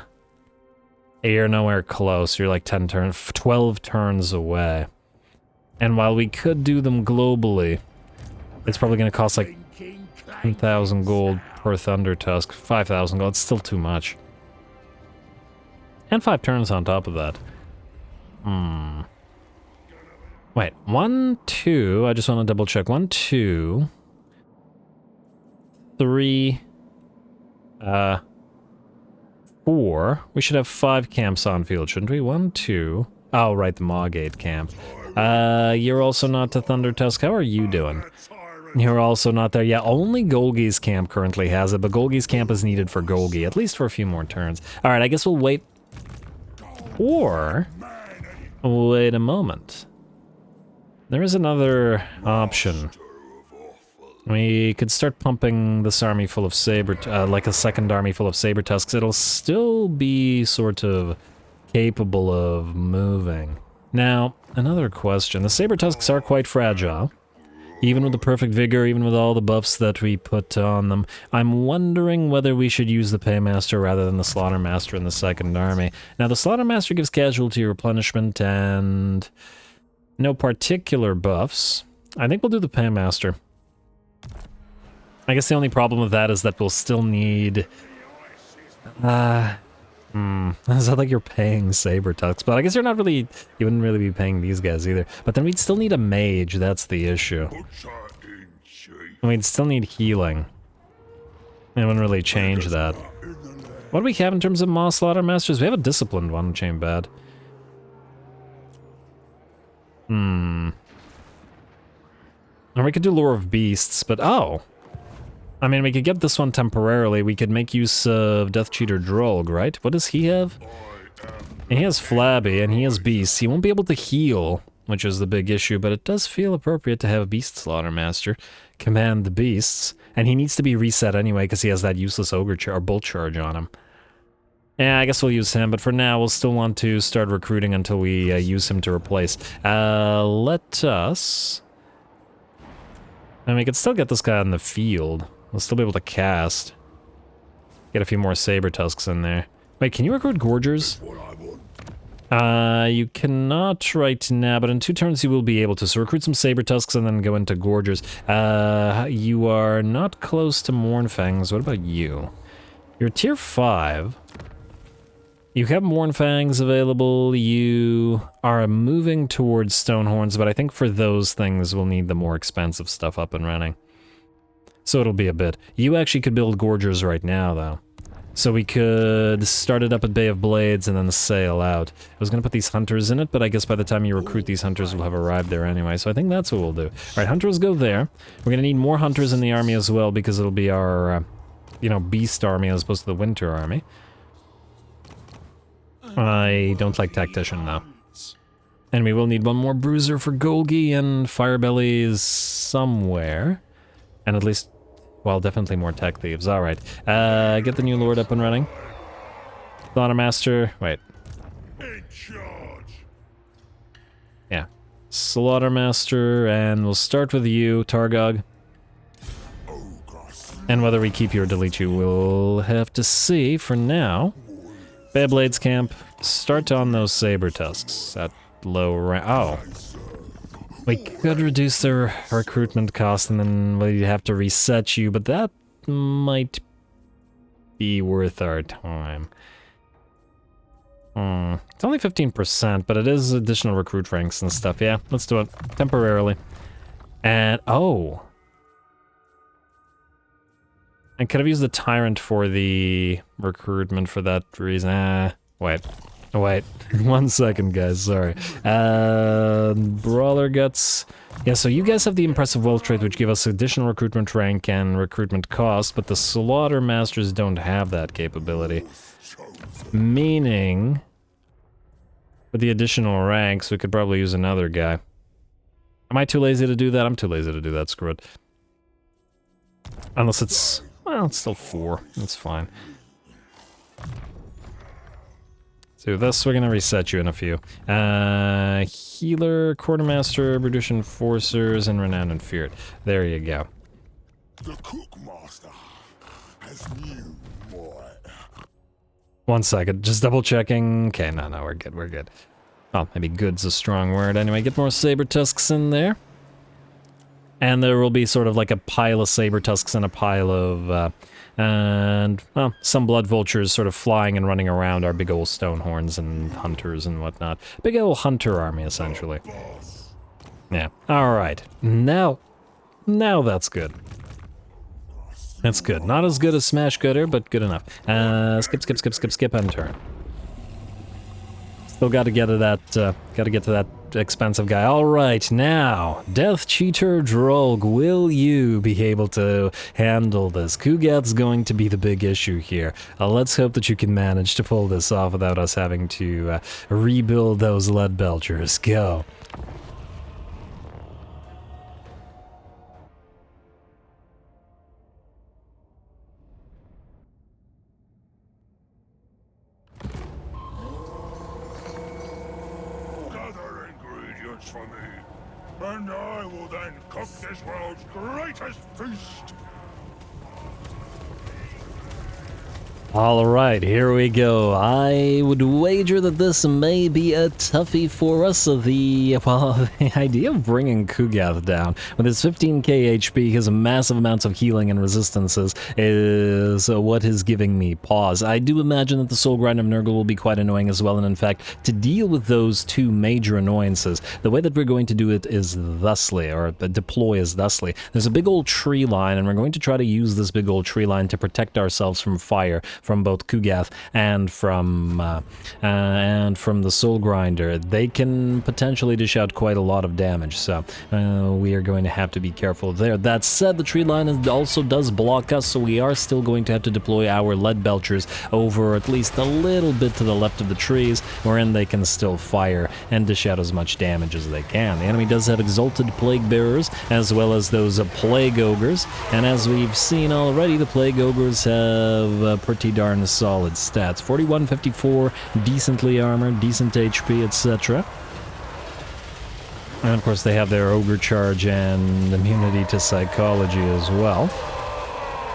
You're nowhere close. You're like 12 turns away. And while we could do them globally, it's probably going to cost like 10,000 gold per Thunder Tusk. 5,000 gold, it's still too much. And 5 turns on top of that. Wait, 1, 2, I just want to double check. 1, 2, 3, 4. We should have 5 camps on field, shouldn't we? 1, 2. Oh, right, the Maugate camp. You're also not to Thunder Tusk. How are you doing? You're also not there. Yeah, only Golgi's camp currently has it, but Golgi's camp is needed for Golgi, at least for a few more turns. Alright, I guess we'll wait. Or, wait a moment. There is another option. We could start pumping this army full of like a second army full of saber tusks. It'll still be sort of capable of moving. Now, another question. The saber tusks are quite fragile. Even with the perfect vigor, even with all the buffs that we put on them. I'm wondering whether we should use the Paymaster rather than the Slaughtermaster in the second army. Now, the Slaughtermaster gives casualty replenishment and no particular buffs. I think we'll do the Paymaster. I guess the only problem with that is that we'll still need... It's not like you're paying Saber Tusks, but I guess you're not really... You wouldn't really be paying these guys either. But then we'd still need a mage, that's the issue. And we'd still need healing. It wouldn't really change that. What do we have in terms of Maw Slaughter Masters? We have a disciplined one, which ain't bad. And we could do Lure of Beasts, but oh! I mean, we could get this one temporarily. We could make use of Death Cheater Drolg, right? What does he have? And he has Flabby, and he has Beasts. He won't be able to heal, which is the big issue, but it does feel appropriate to have a Beast Slaughter Master command the Beasts. And he needs to be reset anyway, because he has that useless Ogre or Bolt Charge on him. Yeah, I guess we'll use him, but for now, we'll still want to start recruiting until we use him to replace. Let us... And we could still get this guy on the field. We'll still be able to cast. Get a few more Saber Tusks in there. Wait, can you recruit Gorgers? You cannot right now, but in 2 turns you will be able to. So recruit some Saber Tusks and then go into Gorgers. You are not close to Mournfangs. What about you? You're tier 5. You have Mournfangs available. You are moving towards Stonehorns, but I think for those things we'll need the more expensive stuff up and running. So it'll be a bit. You actually could build Gorgers right now, though. So we could start it up at Bay of Blades and then sail out. I was going to put these hunters in it, but I guess by the time you recruit these hunters, we'll have arrived there anyway. So I think that's what we'll do. Alright, hunters go there. We're going to need more hunters in the army as well, because it'll be our, you know, beast army as opposed to the winter army. I don't like Tactician, though. And we will need one more Bruiser for Golgi, and Firebelly is somewhere. And at least... Well, definitely more Tech Thieves. Alright. Get the new Lord up and running. Slaughtermaster. Wait. Yeah. Slaughtermaster, and we'll start with you, Targog. And whether we keep you or delete you, we'll have to see. For now, Beyblade's camp. Start on those Saber Tusks at low rank. Oh. We could reduce their recruitment cost and then we'd have to reset you, but that might be worth our time. It's only 15%, but it is additional recruit ranks and stuff. Yeah, let's do it temporarily. And, oh. I could have used the Tyrant for the recruitment for that reason. Wait. 1 second, guys, sorry. Brawler Guts. Yeah, so you guys have the Impressive Wealth trait, which give us additional recruitment rank and recruitment cost, but the Slaughter Masters don't have that capability. Meaning, with the additional ranks, we could probably use another guy. Am I too lazy to do that? I'm too lazy to do that, screw it. Unless it's... Well, it's still 4. That's fine. So this, we're gonna reset you in a few. Healer, Quartermaster, Brutish Enforcers, and Renowned and Feared. There you go. The Cookmaster has new boy. 1 second, just double checking. Okay, no, we're good, we're good. well, maybe good's a strong word. Anyway, get more saber tusks in there. And there will be sort of like a pile of saber tusks and a pile of, well, some blood vultures sort of flying and running around our big old stone horns and hunters and whatnot. Big old hunter army, essentially. Yeah. Alright. Now that's good. That's good. Not as good as Smash Gooder, but good enough. Skip, and turn. Still gotta get to that expensive guy. Alright, now, Death Cheater Droll, will you be able to handle this? Kugath's going to be the big issue here. Let's hope that you can manage to pull this off without us having to rebuild those lead belchers. Go. For me, and I will then cook this world's greatest feast. Alright, here we go. I would wager that this may be a toughie for us. The idea of bringing Kugath down with his 15k HP, his massive amounts of healing and resistances is what is giving me pause. I do imagine that the Soul Grind of Nurgle will be quite annoying as well, and in fact, to deal with those two major annoyances, the way that we're going to do it is thusly, or deploy is thusly. There's a big old tree line, and we're going to try to use this big old tree line to protect ourselves from fire, from both Kugath and from the Soul Grinder. They can potentially dish out quite a lot of damage, so we are going to have to be careful there. That said, the tree line also does block us, so we are still going to have to deploy our lead belchers over at least a little bit to the left of the trees, wherein they can still fire and dish out as much damage as they can. The enemy does have Exalted Plague Bearers, as well as those Plague Ogres, and as we've seen already, the Plague Ogres have pretty darn solid stats. 41, 54, decently armored, decent HP, etc. And of course they have their Ogre Charge and immunity to psychology as well.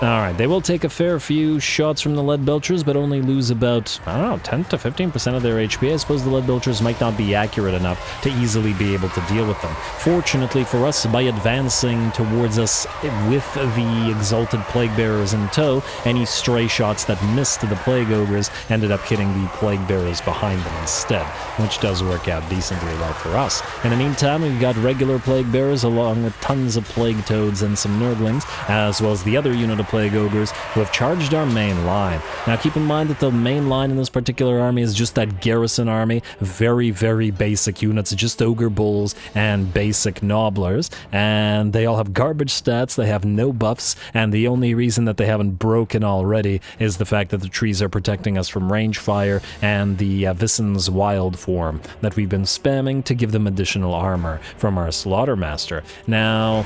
Alright, they will take a fair few shots from the lead belchers, but only lose about, I don't know, 10 to 15% of their HP. I suppose the lead belchers might not be accurate enough to easily be able to deal with them. Fortunately for us, by advancing towards us with the Exalted Plague Bearers in tow, any stray shots that missed the Plague Ogres ended up hitting the Plague Bearers behind them instead, which does work out decently well for us. In the meantime, we've got regular Plague Bearers along with tons of Plague Toads and some Nurglings, as well as the other unit of Plague Ogres who have charged our main line. Now keep in mind that the main line in this particular army is just that garrison army, very, very basic units, just Ogre Bulls and basic Nobblers, and they all have garbage stats, they have no buffs, and the only reason that they haven't broken already is the fact that the trees are protecting us from range fire and the Vissen's wild form that we've been spamming to give them additional armor from our Slaughtermaster. Now,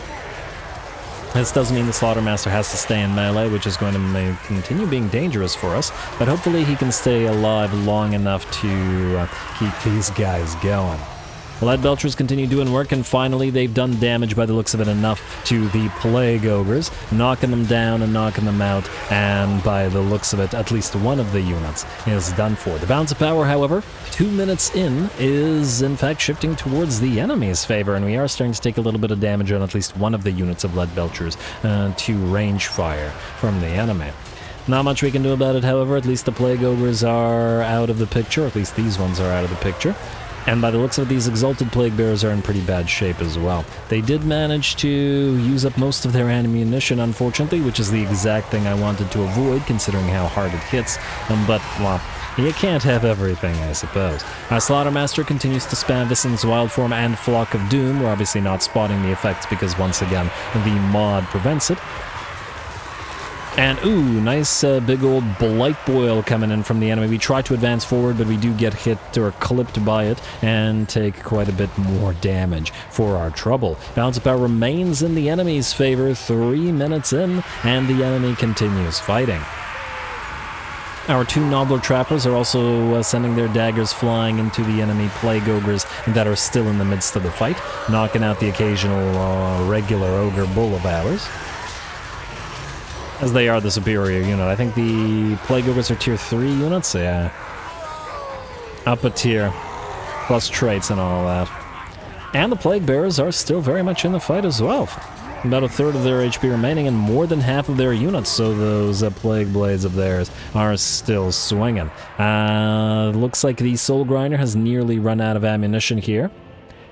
this doesn't mean the Slaughtermaster has to stay in melee, which is going to continue being dangerous for us, but hopefully he can stay alive long enough to keep these guys going. Lead Belchers continue doing work, and finally they've done damage by the looks of it enough to the Plague Ogres, knocking them down and knocking them out, and by the looks of it, at least one of the units is done for. The Bounce of Power, however, 2 minutes in, is in fact shifting towards the enemy's favor, and we are starting to take a little bit of damage on at least one of the units of Lead Belchers to range fire from the enemy. Not much we can do about it, however. At least the Plague Ogres are out of the picture, at least these ones are out of the picture. And by the looks of it, these Exalted Plague Bearers are in pretty bad shape as well. They did manage to use up most of their ammunition, unfortunately, which is the exact thing I wanted to avoid, considering how hard it hits. But, well, you can't have everything, I suppose. Our Slaughtermaster continues to spam Vissen's Wild Form and Flock of Doom. We're obviously not spotting the effects because, once again, the mod prevents it. And, ooh, nice big old Blight Boil coming in from the enemy. We try to advance forward, but we do get hit or clipped by it and take quite a bit more damage for our trouble. Bounce of Power remains in the enemy's favor 3 minutes in, and the enemy continues fighting. Our 2 Nobbler Trappers are also sending their daggers flying into the enemy Plague Ogres that are still in the midst of the fight, knocking out the occasional regular Ogre Bull of ours, as they are the superior unit. I think the Plague Ogres are tier 3 units, yeah. Up a tier. plus traits and all that. And the Plague Bearers are still very much in the fight as well. About a third of their HP remaining and more than half of their units, so those Plague Blades of theirs are still swinging. Looks like the Soul Grinder has nearly run out of ammunition here.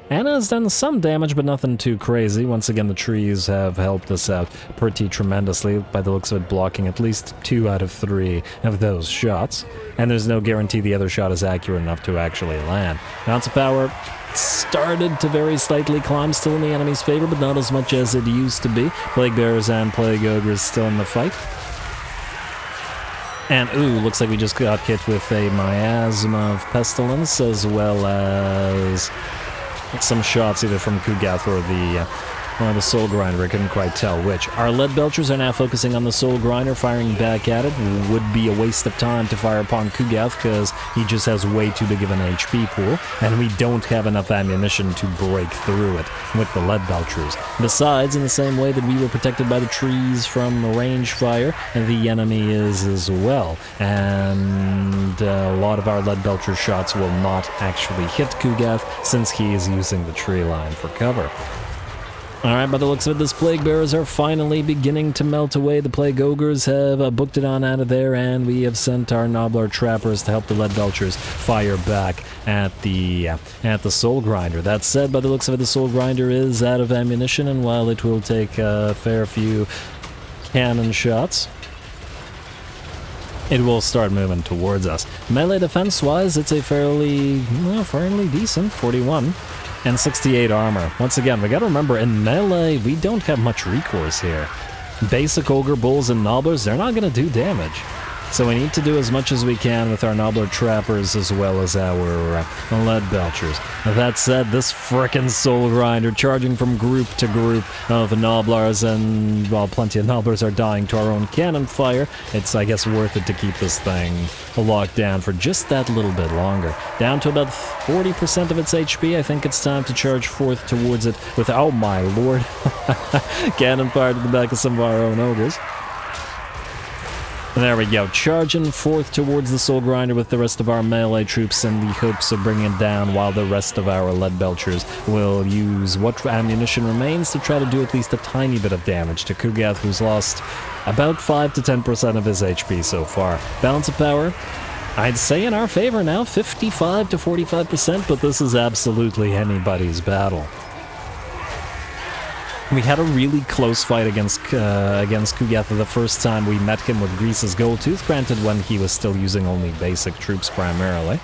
And has done some damage, but nothing too crazy. Once again, the trees have helped us out pretty tremendously, by the looks of it, blocking at least 2 out of 3 of those shots. And there's no guarantee the other shot is accurate enough to actually land. Ounce of Power started to very slightly climb, still in the enemy's favor, but not as much as it used to be. Plague Bearers and Plague Ogres still in the fight. And, ooh, looks like we just got hit with a Miasma of Pestilence, as well as some shots either from Kugath or the Soul Grinder. I couldn't quite tell which. Our Lead Belchers are now focusing on the Soul Grinder, firing back at it. Would be a waste of time to fire upon Kugath because he just has way too big of an HP pool, and we don't have enough ammunition to break through it with the Lead Belchers. Besides, in the same way that we were protected by the trees from range fire, the enemy is as well. And a lot of our Lead Belcher shots will not actually hit Kugath since he is using the tree line for cover. Alright, by the looks of it, this Plague Bearers are finally beginning to melt away. The Plague Ogres have booked it on out of there, and we have sent our Nobbler Trappers to help the Lead Belchers fire back at the Soul Grinder. That said, by the looks of it, the Soul Grinder is out of ammunition, and while it will take a fair few cannon shots, it will start moving towards us. Melee defense-wise, it's a fairly decent 41. And 68 armor. Once again, we gotta remember, in melee, we don't have much recourse here. Basic Ogre Bulls and Nobblers, they're not gonna do damage. So we need to do as much as we can with our Nobbler Trappers as well as our Lead Belchers. That said, this frickin' Soul Grinder charging from group to group of Nobblers, and while plenty of Nobblers are dying to our own cannon fire, it's, I guess, worth it to keep this thing locked down for just that little bit longer. Down to about 40% of its HP, I think it's time to charge forth towards it with, oh my lord, cannon fire to the back of some of our own Ogres. There we go, charging forth towards the Soul Grinder with the rest of our melee troops in the hopes of bringing it down, while the rest of our Lead Belchers will use what ammunition remains to try to do at least a tiny bit of damage to Kugath, who's lost about 5 to 10% of his HP so far. Balance of power, I'd say in our favor now, 55 to 45%, but this is absolutely anybody's battle. We had a really close fight against Kugath the first time we met him with Grease's Gold Tooth, granted when he was still using only basic troops primarily.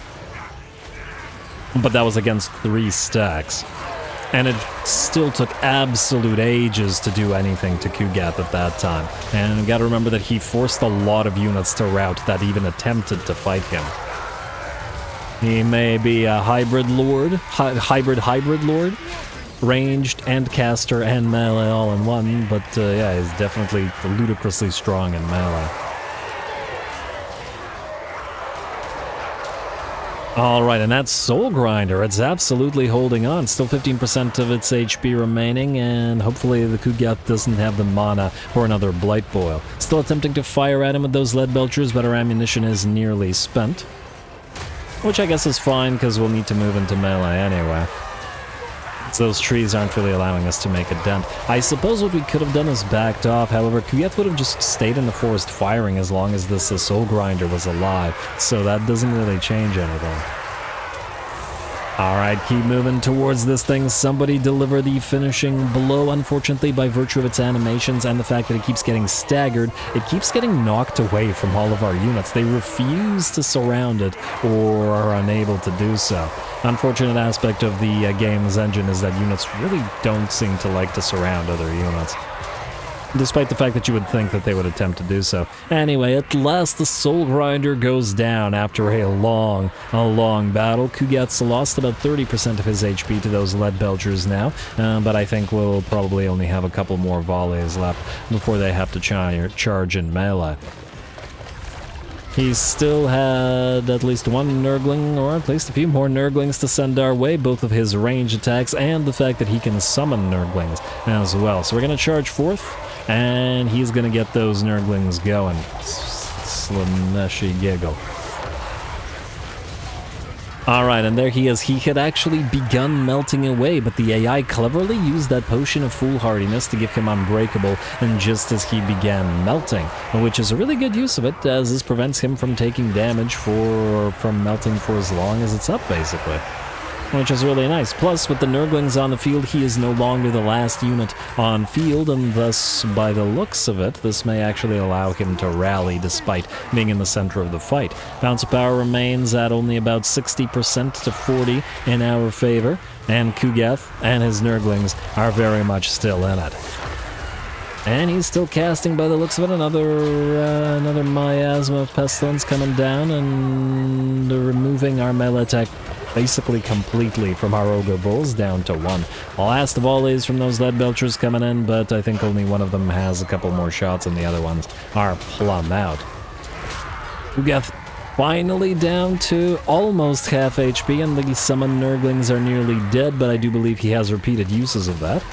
But that was against 3 stacks. And it still took absolute ages to do anything to Kugath at that time. And you gotta remember that he forced a lot of units to rout that even attempted to fight him. He may be a hybrid lord, hybrid lord, ranged and caster and melee all in one, but yeah, he's definitely ludicrously strong in melee. Alright, and that Soul Grinder, it's absolutely holding on. Still 15% of its HP remaining, and hopefully the Kugath doesn't have the mana for another Blight Boil. Still attempting to fire at him with those Lead Belchers, but our ammunition is nearly spent. Which I guess is fine, because we'll need to move into melee anyway. So those trees aren't really allowing us to make a dent. I suppose what we could have done is backed off, however, Kugath would have just stayed in the forest firing as long as this Soul Grinder was alive, so that doesn't really change anything. Alright, keep moving towards this thing. Somebody deliver the finishing blow. Unfortunately, by virtue of its animations and the fact that it keeps getting staggered, it keeps getting knocked away from all of our units. They refuse to surround it or are unable to do so. Unfortunate aspect of the game's engine is that units really don't seem to like to surround other units, despite the fact that you would think that they would attempt to do so. Anyway, at last the Soul Grinder goes down after a long battle. Kugath's lost about 30% of his HP to those Lead Belchers now, but I think we'll probably only have a couple more volleys left before they have to charge in melee. He's still had at least one Nurgling, or at least a few more Nurglings to send our way, both of his range attacks and the fact that he can summon Nurglings as well. So we're going to charge forth, and he's going to get those Nurglings going. Slaneshi giggle. Alright, and there he is. He had actually begun melting away, but the AI cleverly used that potion of foolhardiness to give him unbreakable, and just as he began melting, which is a really good use of it, as this prevents him from taking damage from melting for as long as it's up, basically. Which is really nice. Plus, with the Nurglings on the field, he is no longer the last unit on field, and thus, by the looks of it, this may actually allow him to rally despite being in the center of the fight. Bounce of power remains at only about 60% to 40 in our favor, and Kugath and his Nurglings are very much still in it. And he's still casting, by the looks of it, another Miasma of Pestilence coming down and removing our melee attack basically completely from our Ogre Bulls down to 1. The last of volleys from those lead belchers coming in, but I think only one of them has a couple more shots and the other ones are plumb out. Kugath finally down to almost half HP, and the summoned Nurglings are nearly dead, but I do believe he has repeated uses of that.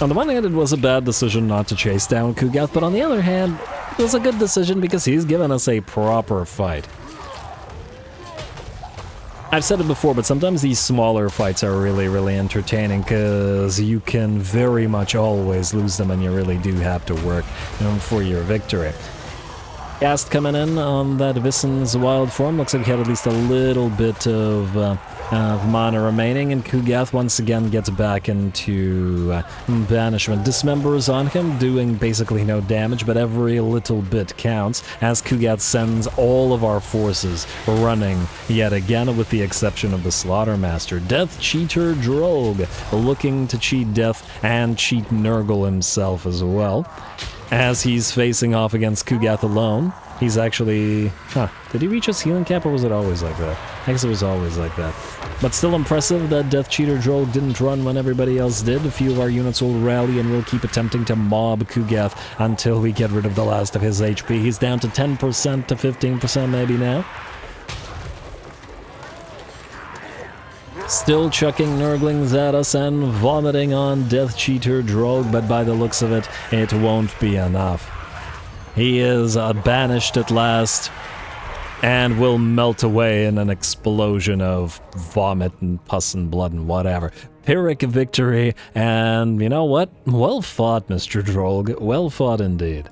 On the one hand, it was a bad decision not to chase down Kugath, but on the other hand, it was a good decision because he's given us a proper fight. I've said it before, but sometimes these smaller fights are really, really entertaining because you can very much always lose them and you really do have to work for your victory. Cast coming in on that Vissen's wild form. Looks like he had at least a little bit of mana remaining, and Kugath once again gets back into banishment. Dismembers on him, doing basically no damage, but every little bit counts as Kugath sends all of our forces running yet again, with the exception of the Slaughtermaster. Death Cheater Drogue, looking to cheat Death and cheat Nurgle himself as well, as he's facing off against Kugath alone. He's actually... did he reach his healing cap, or was it always like that? I guess it was always like that. But still impressive that Death Cheater Droll didn't run when everybody else did. A few of our units will rally and we'll keep attempting to mob Kugath until we get rid of the last of his HP. He's down to 10% to 15% maybe now. Still chucking Nurglings at us and vomiting on Death Cheater Drogue, but by the looks of it, it won't be enough. He is banished at last, and will melt away in an explosion of vomit and pus and blood and whatever. Pyrrhic victory, and you know what? Well fought, Mr. Drogue. Well fought indeed.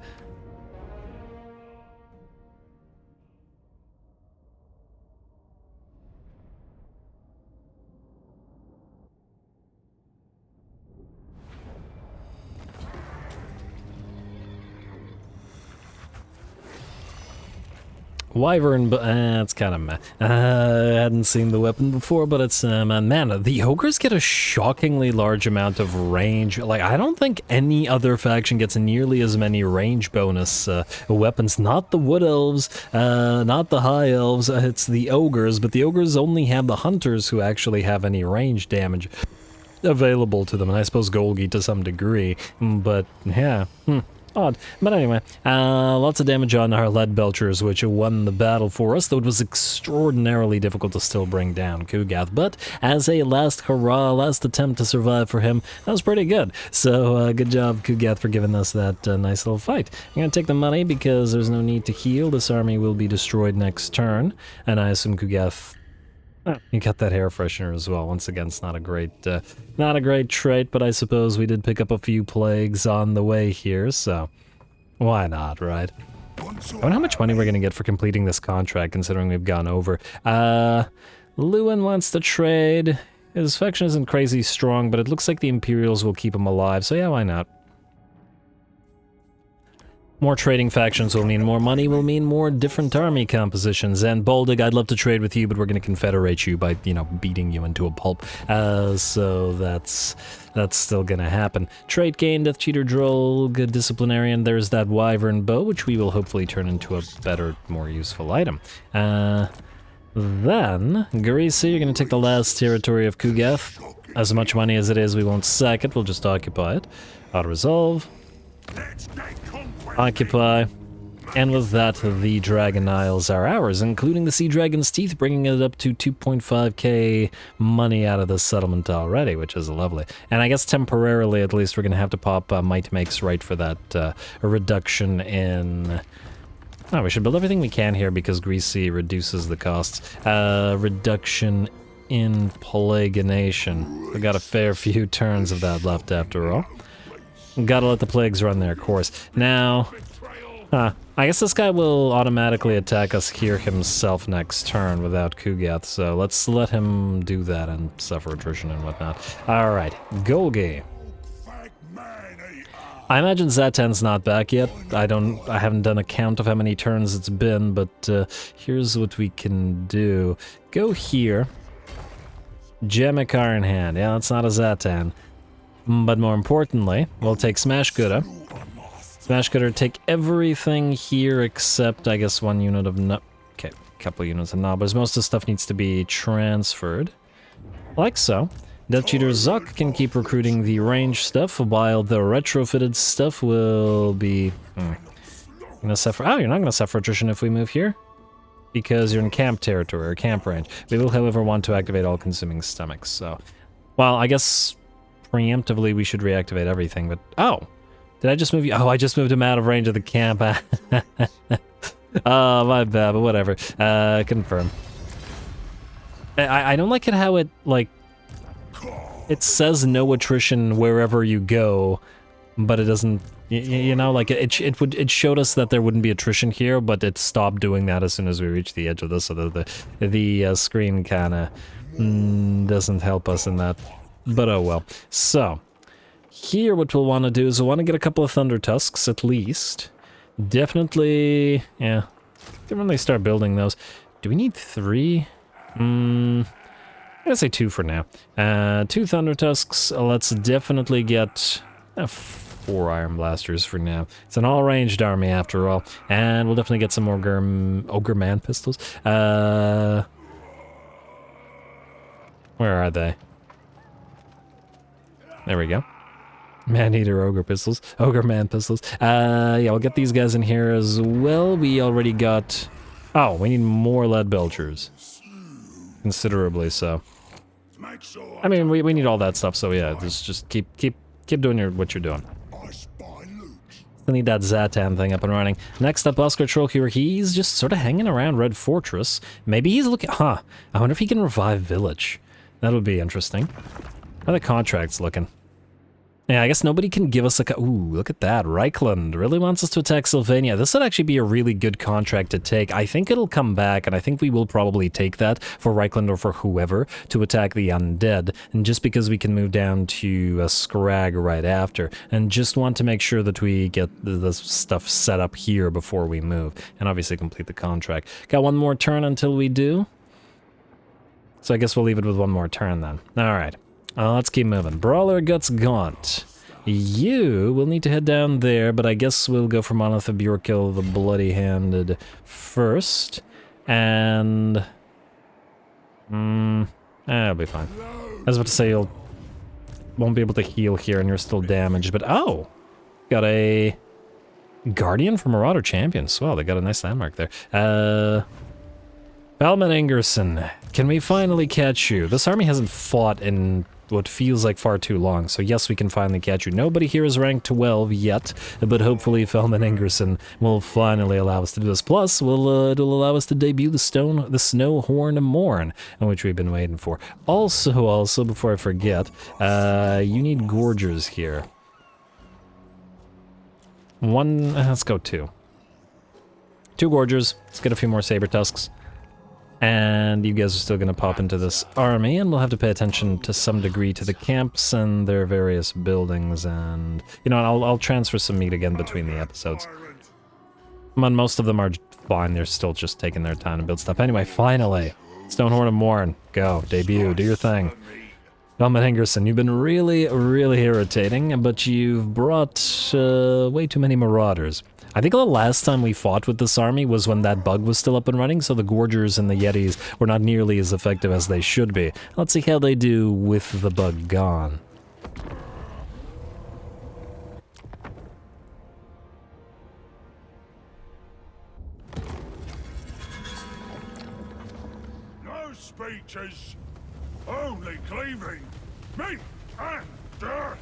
Wyvern, but it's kind of meh. I hadn't seen the weapon before, but it's man, the Ogres get a shockingly large amount of range. Like, I don't think any other faction gets nearly as many range bonus weapons. Not the Wood Elves, not the High Elves, it's the Ogres, but the Ogres only have the Hunters who actually have any range damage available to them, and I suppose Golgi to some degree, but yeah, odd. But anyway, lots of damage on our lead belchers, which won the battle for us, though it was extraordinarily difficult to still bring down Kugath. But as a last hurrah, last attempt to survive for him, that was pretty good. So good job, Kugath, for giving us that nice little fight. I'm going to take the money because there's no need to heal. This army will be destroyed next turn, and I assume Kugath... Oh, you got that hair freshener as well. Once again, it's not a great trait, but I suppose we did pick up a few plagues on the way here, so why not, right? I wonder how much money we're gonna get for completing this contract, considering we've gone over. Lewin wants to trade. His faction isn't crazy strong, but it looks like the Imperials will keep him alive, so yeah, why not? More trading factions will mean more money, will mean more different army compositions. And Boldig, I'd love to trade with you, but we're going to confederate you by, you know, beating you into a pulp. So that's still going to happen. Trait gain, Death Cheater Droll, good Disciplinarian. There's that Wyvern Bow, which we will hopefully turn into a better, more useful item. Then, Garisa, you're going to take the last territory of Kugath. As much money as it is, we won't sack it, we'll just occupy it. Auto-resolve. Occupy. And with that, the Dragon Isles are ours, including the Sea Dragon's Teeth, bringing it up to 2.5k money out of the settlement already, which is lovely. And I guess temporarily, at least, we're going to have to pop Might Makes Right for that reduction in... Oh, we should build everything we can here because Greasy reduces the costs. Reduction in Plaguination. We got a fair few turns of that left after all. Gotta let the plagues run their course. Now... I guess this guy will automatically attack us here himself next turn without Kugath, so let's let him do that and suffer attrition and whatnot. Alright, Golgi. I imagine Zatan's not back yet. I haven't done a count of how many turns it's been, but here's what we can do. Go here. Gemikar in hand. Yeah, that's not a Zatan. But more importantly, we'll take Smash Gouda. Smash Cutter, take everything here except, I guess, one unit of okay, a couple units of Nobbers. Most of the stuff needs to be transferred. Like so. Death Cheater Zuck can keep recruiting the range stuff, while the retrofitted stuff will be... Gonna suffer... Oh, you're not gonna suffer attrition if we move here? Because you're in camp territory, or camp range. We will, however, want to activate all consuming stomachs, so... Well, I guess preemptively we should reactivate everything, but... Oh! Did I just move you? Oh, I just moved him out of range of the camp. Oh, my bad, but whatever. Confirm. I don't like it how it, like... It says no attrition wherever you go, but it doesn't... You know, like, it showed us that there wouldn't be attrition here, but it stopped doing that as soon as we reached the edge of this, so the screen kinda doesn't help us in that. But oh well. So... Here, what we'll want to do is we'll want to get a couple of Thunder Tusks, at least. Definitely, yeah. Definitely start building those. Do we need 3? I'm gonna say 2 for now. 2 Thunder Tusks. Let's definitely get 4 Iron Blasters for now. It's an all-ranged army, after all. And we'll definitely get some Ogre Man Pistols. Where are they? There we go. Man-eater Ogre pistols. Ogre man pistols. Yeah, we'll get these guys in here as well. We already got... Oh, we need more lead belchers. Considerably so. I mean, we need all that stuff, so yeah, just keep doing what you're doing. I need that Zatan thing up and running. Next up, Oscar Troll here. He's just sort of hanging around Red Fortress. Maybe he's looking... Huh. I wonder if he can revive Village. That would be interesting. How are the contracts looking? Yeah, I guess nobody can give us a... Ooh, look at that. Reichland really wants us to attack Sylvania. This would actually be a really good contract to take. I think it'll come back, and I think we will probably take that for Reichland or for whoever to attack the undead. And just because we can move down to Scrag right after. And just want to make sure that we get the stuff set up here before we move. And obviously complete the contract. Got one more turn until we do. So I guess we'll leave it with one more turn then. Alright. Let's keep moving. Brawler Guts Gaunt. You will need to head down there, but I guess we'll go for Monolith of Bjorkil the Bloody-Handed first. And... that'll be fine. I was about to say you won't be able to heal here and you're still damaged, but oh! Got a... Guardian for Marauder Champions. Wow, they got a nice landmark there. Felman Ingerson, can we finally catch you? This army hasn't fought in what feels like far too long, so yes, we can finally catch you. Nobody here is ranked 12 yet, but hopefully Felman Ingerson will finally allow us to do this. Plus, it'll allow us to debut the SNOWHORN MOURN, which we've been waiting for. Also, before I forget, you need Gorgers here. Let's go 2. 2 Gorgers, let's get a few more Saber Tusks. And you guys are still going to pop into this army, and we'll have to pay attention to some degree to the camps and their various buildings, and... You know, I'll transfer some meat again between the episodes. Most of them are fine, they're still just taking their time to build stuff. Anyway, finally, SNOWHORN and MOURN, go, debut, do your thing. Felman Ingerson, you've been really, really irritating, but you've brought way too many Marauders. I think the last time we fought with this army was when that bug was still up and running, so the Gorgers and the Yetis were not nearly as effective as they should be. Let's see how they do with the bug gone. speech is only cleaving me and death.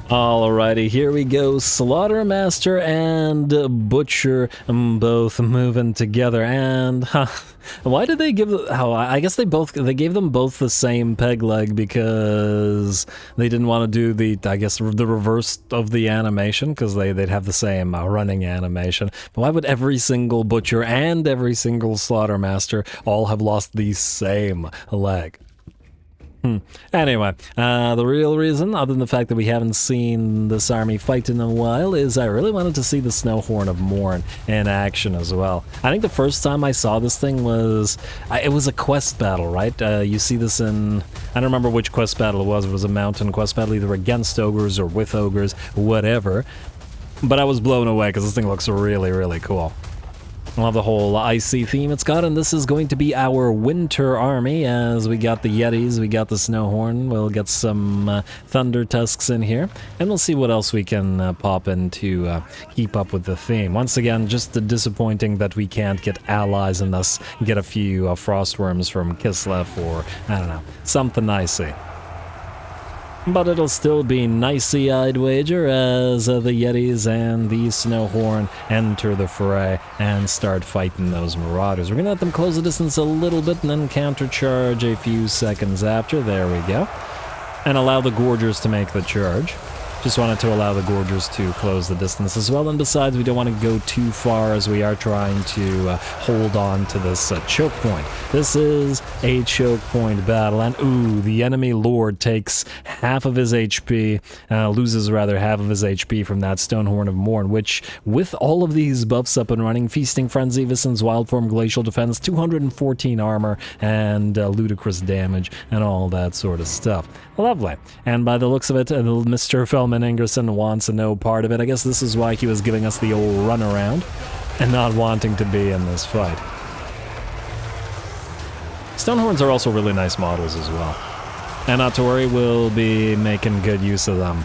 Alrighty, here we go. Slaughtermaster and Butcher both moving together, and why did they give? I guess they gave them both the same peg leg because they didn't want to do the reverse of the animation, because they'd have the same running animation. But why would every single Butcher and every single Slaughtermaster all have lost the same leg? Anyway, the real reason, other than the fact that we haven't seen this army fight in a while, is I really wanted to see the SNOWHORN of MOURN in action as well. I think the first time I saw this thing was... it was a quest battle, right? You see this in... I don't remember which quest battle it was. It was a mountain quest battle, either against ogres or with ogres, whatever. But I was blown away because this thing looks really, really cool. I love the whole icy theme it's got, and this is going to be our winter army, as we got the Yetis, we got the SNOWHORN, we'll get some Thunder Tusks in here, and we'll see what else we can pop in to keep up with the theme. Once again, just disappointing that we can't get allies and thus get a few Frostworms from Kislev or, I don't know, something icy. But it'll still be nicey, I'd wager, as the Yetis and the SNOWHORN enter the fray and start fighting those Marauders. We're gonna let them close the distance a little bit and then countercharge a few seconds after. There we go. And allow the Gorgers to make the charge. Just wanted to allow the Gorgers to close the distance as well, and besides, we don't want to go too far as we are trying to hold on to this choke point. This is a choke point battle, and ooh, the enemy Lord takes half of his HP, loses rather half of his HP from that Stonehorn of MOURN, which, with all of these buffs up and running, Feasting Frenzy, Vison's Wild Form, Glacial Defense, 214 armor, and ludicrous damage, and all that sort of stuff. Lovely. And by the looks of it, Mr. Felman Ingerson wants no part of it. I guess this is why he was giving us the old runaround and not wanting to be in this fight. Stonehorns are also really nice models as well. And not to worry, we'll be making good use of them.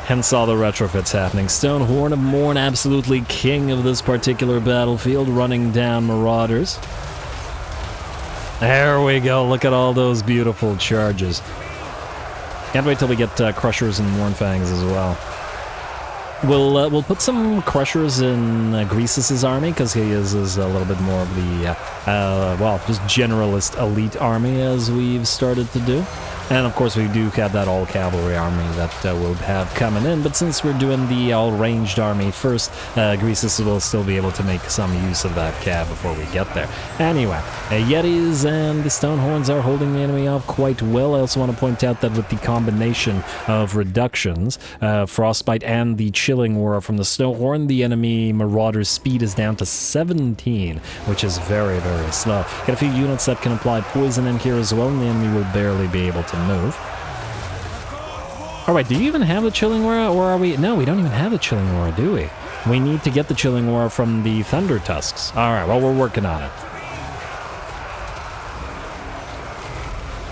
Hence all the retrofits happening. Stonehorn of MOURN, absolutely king of this particular battlefield, running down Marauders. There we go, look at all those beautiful charges. Can't wait till we get Crushers and Mournfangs as well. We'll put some Crushers in Greasus' army, because he is a little bit more of the, well, just generalist elite army as we've started to do. And of course we do have that all-cavalry army that we'll have coming in, but since we're doing the all-ranged army first, Greasus will still be able to make some use of that cav before we get there. Anyway, Yetis and the Stonehorns are holding the enemy off quite well. I also want to point out that with the combination of reductions, Frostbite and the Chilling Aura from the SNOWHORN, the enemy Marauder's speed is down to 17, which is very, very slow. Got a few units that can apply poison in here as well, and the enemy will barely be able to move. Alright, do you even have the Chilling Aura, or are we... No, we don't even have the Chilling Aura, do we? We need to get the Chilling Aura from the Thunder Tusks. Alright, well, we're working on it.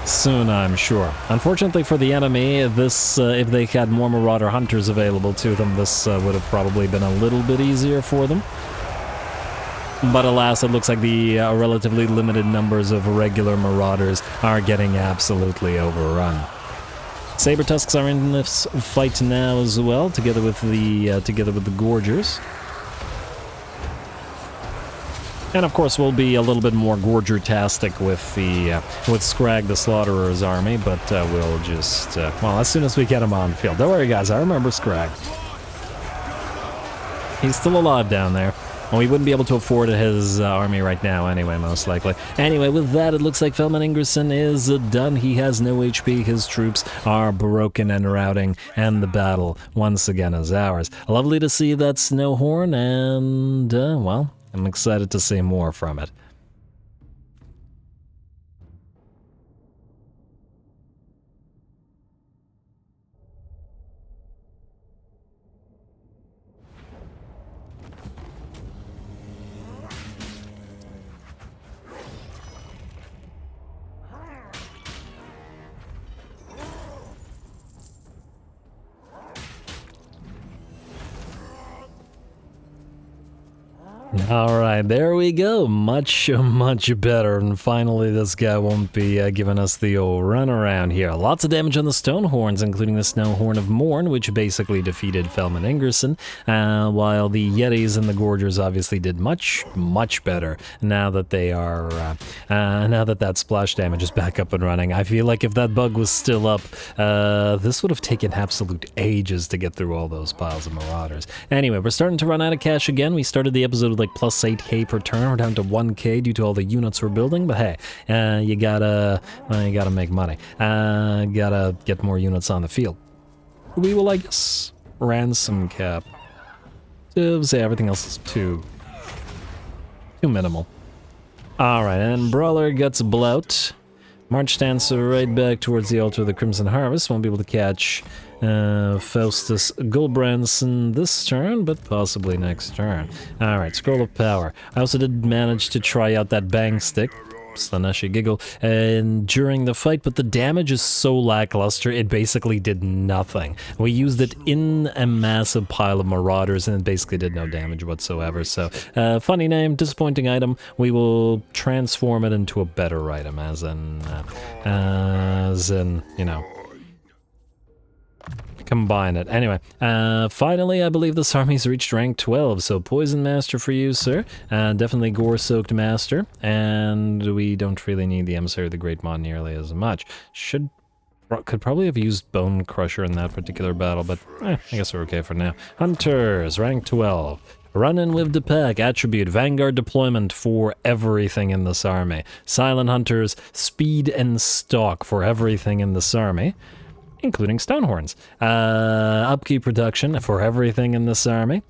Soon, I'm sure. Unfortunately for the enemy, this, if they had more Marauder Hunters available to them, this would have probably been a little bit easier for them. But alas, it looks like the relatively limited numbers of regular Marauders are getting absolutely overrun. Saber Tusks are in this fight now as well, together with the Gorgers. And of course, we'll be a little bit more Gorger-tastic with the with Scrag the Slaughterer's army, but we'll just well, as soon as we get him on field. Don't worry, guys. I remember Scrag. He's still alive down there. Well, we wouldn't be able to afford his army right now anyway, most likely. Anyway, with that, it looks like Felman Ingerson is done. He has no HP, his troops are broken and routing, and the battle, once again, is ours. Lovely to see that SNOWHORN, and, well, I'm excited to see more from it. Alright, there we go. Much better. And finally, this guy won't be giving us the old runaround here. Lots of damage on the Stonehorns, including the SNOWHORN of MOURN, which basically defeated Felman Ingerson, while the Yetis and the Gorgers obviously did much better now that they are, now that that splash damage is back up and running. I feel like if that bug was still up, this would have taken absolute ages to get through all those piles of Marauders. Anyway, we're starting to run out of cash again. We started the episode with like plus 8k per turn. We're down to 1k due to all the units we're building, but hey, you gotta make money. Gotta get more units on the field. We will, I guess, ransom cap. Say everything else is too minimal. Alright, and Brawler gets blout. March Dancer right back towards the altar of the Crimson Harvest. Won't be able to catch Faustus Gulbranson this turn, but possibly next turn. Alright, Scroll of Power. I also did manage to try out that Bang Stick, Slaneshi Giggle, and during the fight, but the damage is so lackluster, it basically did nothing. We used it in a massive pile of Marauders, and it basically did no damage whatsoever, so funny name, disappointing item. We will transform it into a better item, as in, you know, combine it. Anyway, finally, I believe this army's reached rank 12, so Poison Master for you, sir. Definitely Gore-Soaked Master, and we don't really need the Emissary of the Great Maw nearly as much. Could probably have used Bone Crusher in that particular battle, but I guess we're okay for now. Hunters, rank 12. Run in with the pack, attribute, Vanguard deployment for everything in this army. Silent Hunters, speed and stalk for everything in this army, including Stonehorns. Upkeep reduction for everything in this army.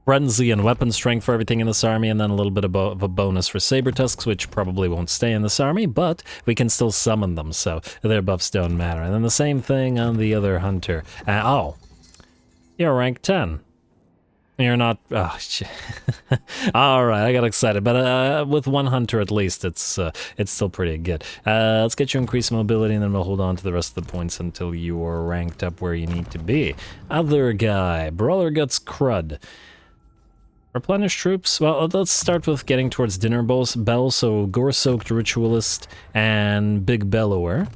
Frenzy and weapon strength for everything in this army, and then a little bit of a bonus for Saber Tusks, which probably won't stay in this army, but we can still summon them, so their buffs don't matter. And then the same thing on the other hunter. Oh, you're rank 10. You're not... Oh, shit. Alright, I got excited, but with one hunter at least, it's still pretty good. Let's get you increased mobility, and then we'll hold on to the rest of the points until you are ranked up where you need to be. Other guy, Brawler Guts Crud. Replenish troops? Well, let's start with getting towards Dinner Bell, so Gore-Soaked Ritualist and Big Bellower.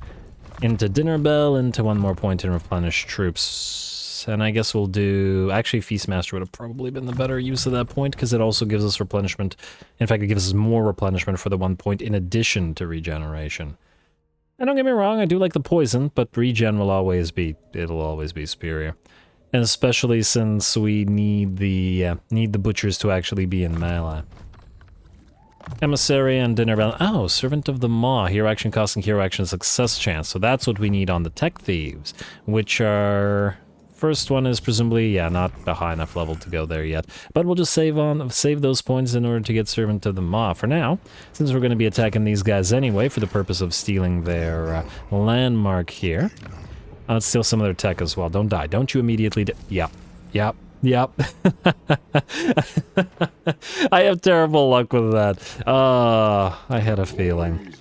Into Dinner Bell, into one more point and replenish troops. And I guess we'll do... Actually, Feastmaster would have probably been the better use of that point, because it also gives us replenishment. In fact, it gives us more replenishment for the 1 point in addition to regeneration. And don't get me wrong, I do like the poison, but regen will always be... It'll always be superior. And especially since we need the butchers to actually be in melee. Emissary and Dinner Bell. Oh, Servant of the Maw. Hero action costing hero action success chance. So that's what we need on the Tech Thieves, which are... First one is presumably, yeah, not a high enough level to go there yet. But we'll just save those points in order to get Servant of the Maw. For now, since we're going to be attacking these guys anyway for the purpose of stealing their landmark here. Let's steal some of their tech as well. Don't die. Don't you immediately Yep. I have terrible luck with that. I had a feeling.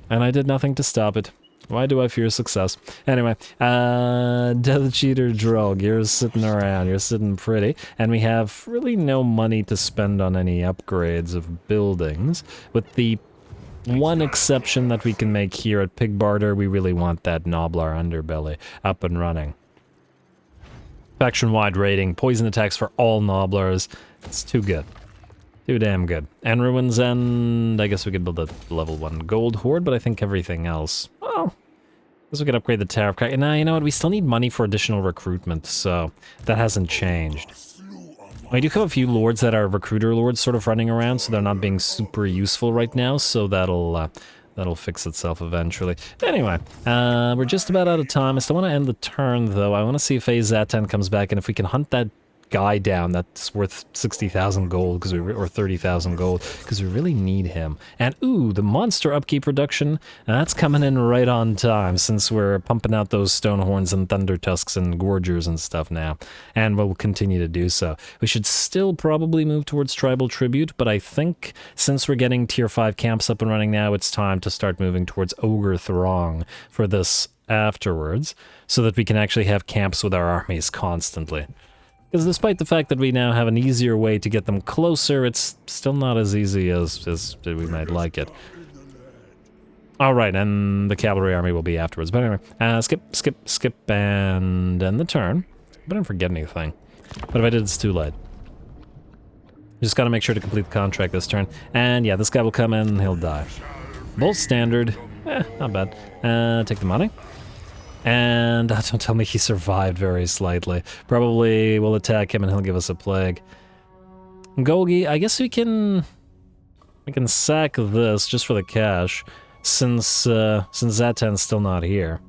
And I did nothing to stop it. Why do I fear success? Anyway, Death Cheater Drog, you're sitting around, you're sitting pretty, and we have really no money to spend on any upgrades of buildings, with the one exception that we can make here at Pig Barter. We really want that Noblar Underbelly up and running. Faction-wide rating, poison attacks for all Noblars, it's too good. Too damn good. And Ruins End, I guess we could build a level 1 gold horde, but I think everything else, well, I guess we could upgrade the Tower. Now, you know what, we still need money for additional recruitment, so that hasn't changed. We do have a few lords that are recruiter lords sort of running around, so they're not being super useful right now, so that'll fix itself eventually. Anyway, we're just about out of time. I still want to end the turn, though. I want to see if Azatan comes back, and if we can hunt that guy down that's worth 60,000 gold, or 30,000 gold, because we really need him. And ooh, the monster upkeep reduction, that's coming in right on time, since we're pumping out those Stonehorns and Thunder Tusks and Gorgers and stuff now, and we'll continue to do so. We should still probably move towards Tribal Tribute, but I think since we're getting tier 5 camps up and running now, it's time to start moving towards Ogre Throng for this afterwards, so that we can actually have camps with our armies constantly. Because despite the fact that we now have an easier way to get them closer, it's still not as easy as we might like it. Alright, and the cavalry army will be afterwards. But anyway, skip, and end the turn. I didn't forget anything. But if I did, it's too late. Just gotta make sure to complete the contract this turn. And yeah, this guy will come in and he'll die. Bolt standard. Not bad. Take the money. And don't tell me he survived very slightly. Probably we'll attack him and he'll give us a plague. Golgi, I guess we can sack this just for the cash, since Zatan's still not here.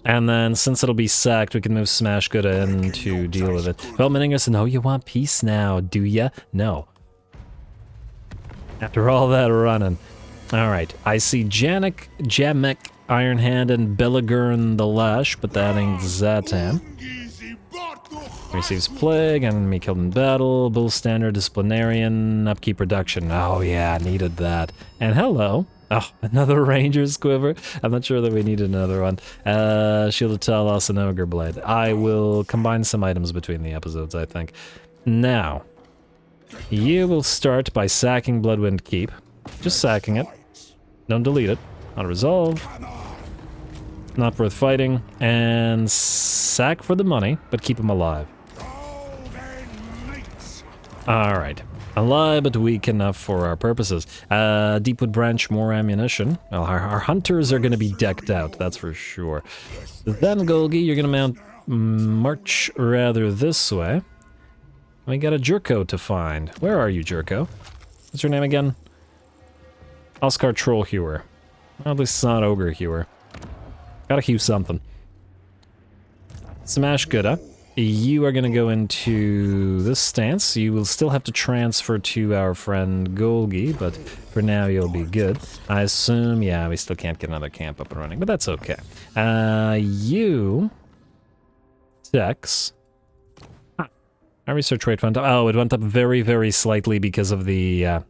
And then, since it'll be sacked, we can move Smash Good in to deal with it. Felman Ingerson, oh, you want peace now, do ya? No. After all that running. Alright, I see Jamek, Ironhand, and Belagurn the Lash, but that ain't Zatan. Receives Plague, enemy killed in battle, Bull Standard, Disciplinarian, Upkeep Reduction. Oh yeah, needed that. And hello. Oh, another Ranger's Quiver. I'm not sure that we need another one. Shield of Talos and Ogre Blade. I will combine some items between the episodes, I think. Now, you will start by sacking Bloodwind Keep. Just sacking it. Don't delete it. Not resolve. Not worth fighting. And sack for the money, but keep him alive. Alright. Alive, but weak enough for our purposes. Deepwood Branch, more ammunition. Well, our hunters are going to be decked out, that's for sure. Then, Golgi, you're going to march rather this way. We got a Jerko to find. Where are you, Jerko? What's your name again? Oscar Troll Hewer. Well, at least it's not Ogre Hewer. Gotta hew something. Smash Gooda. You are gonna go into this stance. You will still have to transfer to our friend Golgi, but for now you'll be good. I assume, yeah, we still can't get another camp up and running, but that's okay. You... Dex. Our research rate went up. Oh, it went up very, very slightly because of the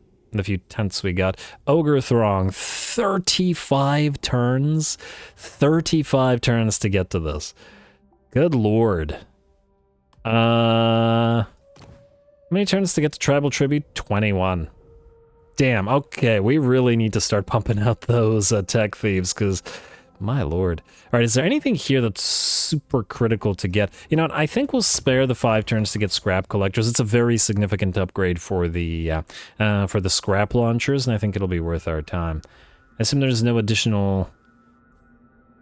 few tents we got. Ogre Throng, 35 turns? 35 turns to get to this. Good lord. How many turns to get to Tribal Tribute? 21. Damn, okay, we really need to start pumping out those tech thieves, because, my lord. Alright, is there anything here that's super critical to get? You know what, I think we'll spare the 5 turns to get Scrap Collectors. It's a very significant upgrade for the Scrap Launchers, and I think it'll be worth our time. I assume there's no additional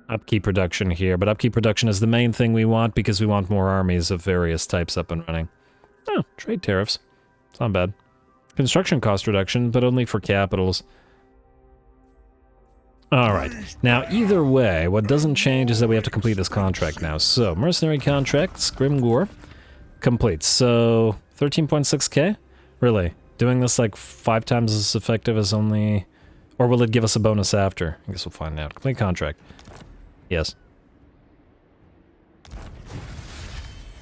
upkeep production here, but upkeep production is the main thing we want because we want more armies of various types up and running. Oh, trade tariffs. It's not bad. Construction cost reduction, but only for capitals. Alright, now either way, what doesn't change is that we have to complete this contract now. So, mercenary contracts, Grimgore, complete. So, 13.6k? Really? Doing this like 5 times as effective as only... Or will it give us a bonus after? I guess we'll find out. Complete contract. Yes.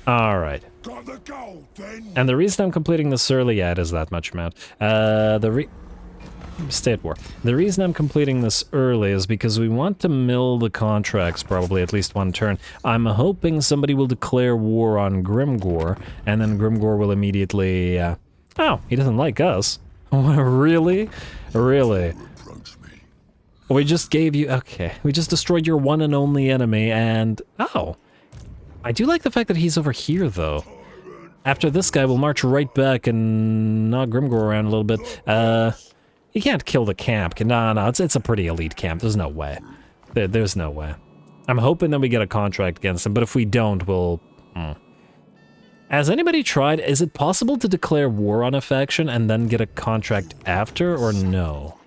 Alright. And the reason I'm completing this early, yeah, it is that much amount. Stay at war. The reason I'm completing this early is because we want to mill the contracts probably at least one turn. I'm hoping somebody will declare war on Grimgore, and then Grimgore will immediately... Oh, he doesn't like us. Really? Really? We just gave you... Okay, we just destroyed your one and only enemy, and... Oh. I do like the fact that he's over here, though. After this guy, we'll march right back and knock Grimgore around a little bit. He can't kill the camp. No, it's a pretty elite camp. There's no way. There's no way. I'm hoping that we get a contract against him, but if we don't, we'll... Has anybody tried... Is it possible to declare war on a faction and then get a contract after, or no?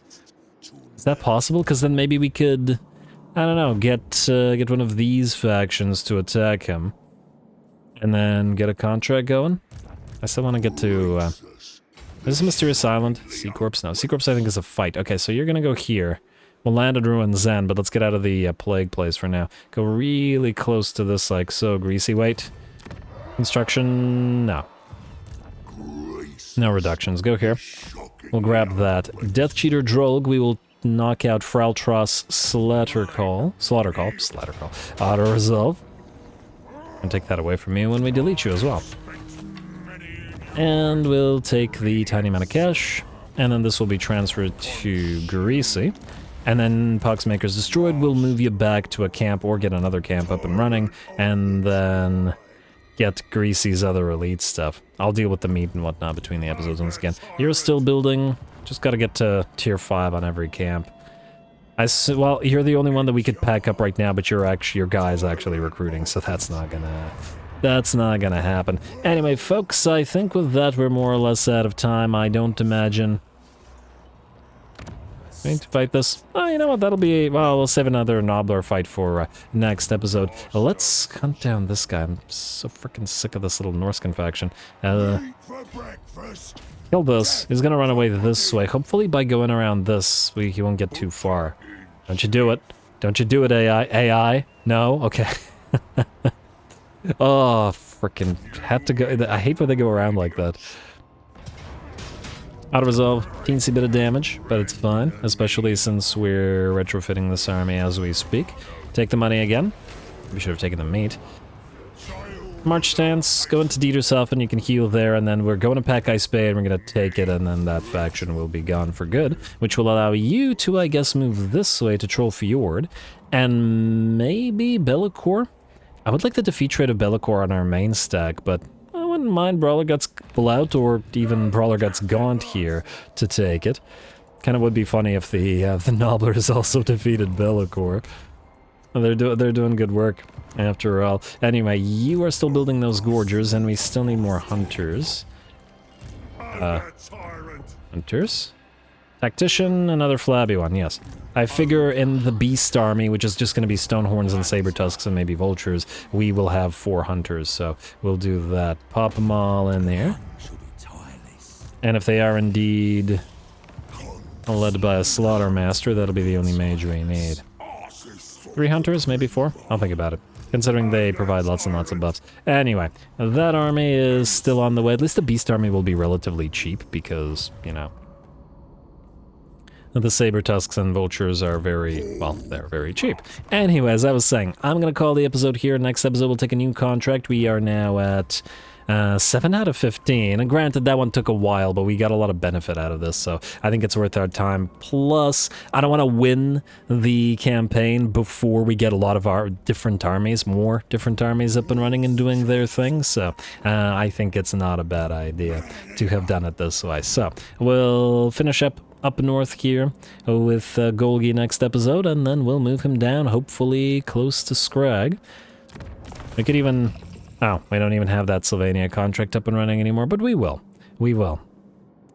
Is that possible? Because then maybe we could, I don't know, get one of these factions to attack him, and then get a contract going. I still want to get to. Is this a mysterious island? Sea Corpse? No, Sea Corpse I think is a fight. Okay, so you're gonna go here. We'll land at Ruin's End, but let's get out of the plague place for now. Go really close to this, like so. Greasy weight. Construction. No. No reductions. Go here. We'll grab that. Death Cheater Drolg. We will knock out Fraltros Slaughtercall. Auto resolve. And take that away from you when we delete you as well. And we'll take the tiny amount of cash, and then this will be transferred to Greasy. And then Poxmaker's destroyed, we'll move you back to a camp or get another camp up and running, and then get Greasy's other elite stuff. I'll deal with the meat and whatnot between the episodes once again. You're still building, just gotta get to tier 5 on every camp. Well, you're the only one that we could pack up right now, but your guy's actually recruiting, so that's not gonna happen. Anyway, folks, I think with that we're more or less out of time. I don't imagine we need to fight this. Oh, you know what? That'll be... Well, we'll save another Nobbler fight for next episode. Let's hunt down this guy. I'm so freaking sick of this little Norscan faction. Kill this. He's gonna run away this way. Hopefully by going around this, he won't get too far. Don't you do it. Don't you do it, AI. AI? No? Okay. Oh, freaking had to go. I hate when they go around like that. Auto resolve, teensy bit of damage, but it's fine, especially since we're retrofitting this army as we speak. Take the money again. We should have taken the meat. March stance, go into Dietershofen, you can heal there, and then we're going to pack Ice Bay, and we're going to take it, and then that faction will be gone for good, which will allow you to, I guess, move this way to Troll Fjord, and maybe Bellicor? I would like the defeat rate of Bellicor on our main stack, but I wouldn't mind Brawler Guts Blout or even Brawler Guts Gaunt here to take it. Kind of would be funny if the Nobblers also defeated Bellicor. They're doing good work, after all. Anyway, you are still building those Gorgers, and we still need more Hunters. Hunters? Tactician, another flabby one, yes. I figure in the Beast Army, which is just going to be Stonehorns and Saber-Tusks and maybe Vultures, we will have 4 Hunters, so we'll do that. Pop them all in there. And if they are indeed led by a Slaughtermaster, that'll be the only mage we need. 3 Hunters, maybe 4? I'll think about it, considering they provide lots and lots of buffs. Anyway, that army is still on the way. At least the Beast Army will be relatively cheap, because, you know, the Saber-Tusks and Vultures are very, well, they're very cheap. Anyway, as I was saying, I'm going to call the episode here. Next episode, we'll take a new contract. We are now at 7 out of 15. And granted, that one took a while, but we got a lot of benefit out of this, so I think it's worth our time. Plus, I don't want to win the campaign before we get a lot of our different armies, more different armies up and running and doing their thing, so I think it's not a bad idea to have done it this way. So, we'll finish up north here with Golgi next episode, and then we'll move him down, hopefully close to Scrag. We could even... Oh, we don't even have that Sylvania contract up and running anymore, but we will. We will.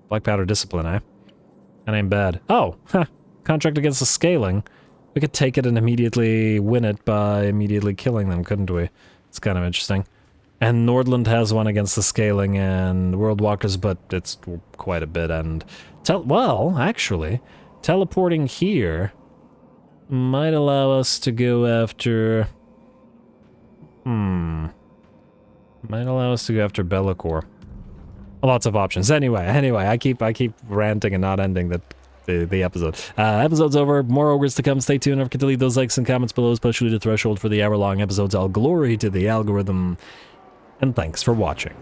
Black Powder Discipline, eh? That ain't bad. Oh, huh. Contract against the Scaling. We could take it and immediately win it by immediately killing them, couldn't we? It's kind of interesting. And Nordland has one against the Scaling and World Walkers, but it's quite a bit, and... Well, actually, teleporting here might allow us to go after... Might allow us to go after Bellicor. Lots of options. Anyway, I keep ranting and not ending the episode. Episode's over. More Ogres to come. Stay tuned. Don't forget to leave those likes and comments below, especially the threshold for the hour-long episodes. All glory to the algorithm. And thanks for watching.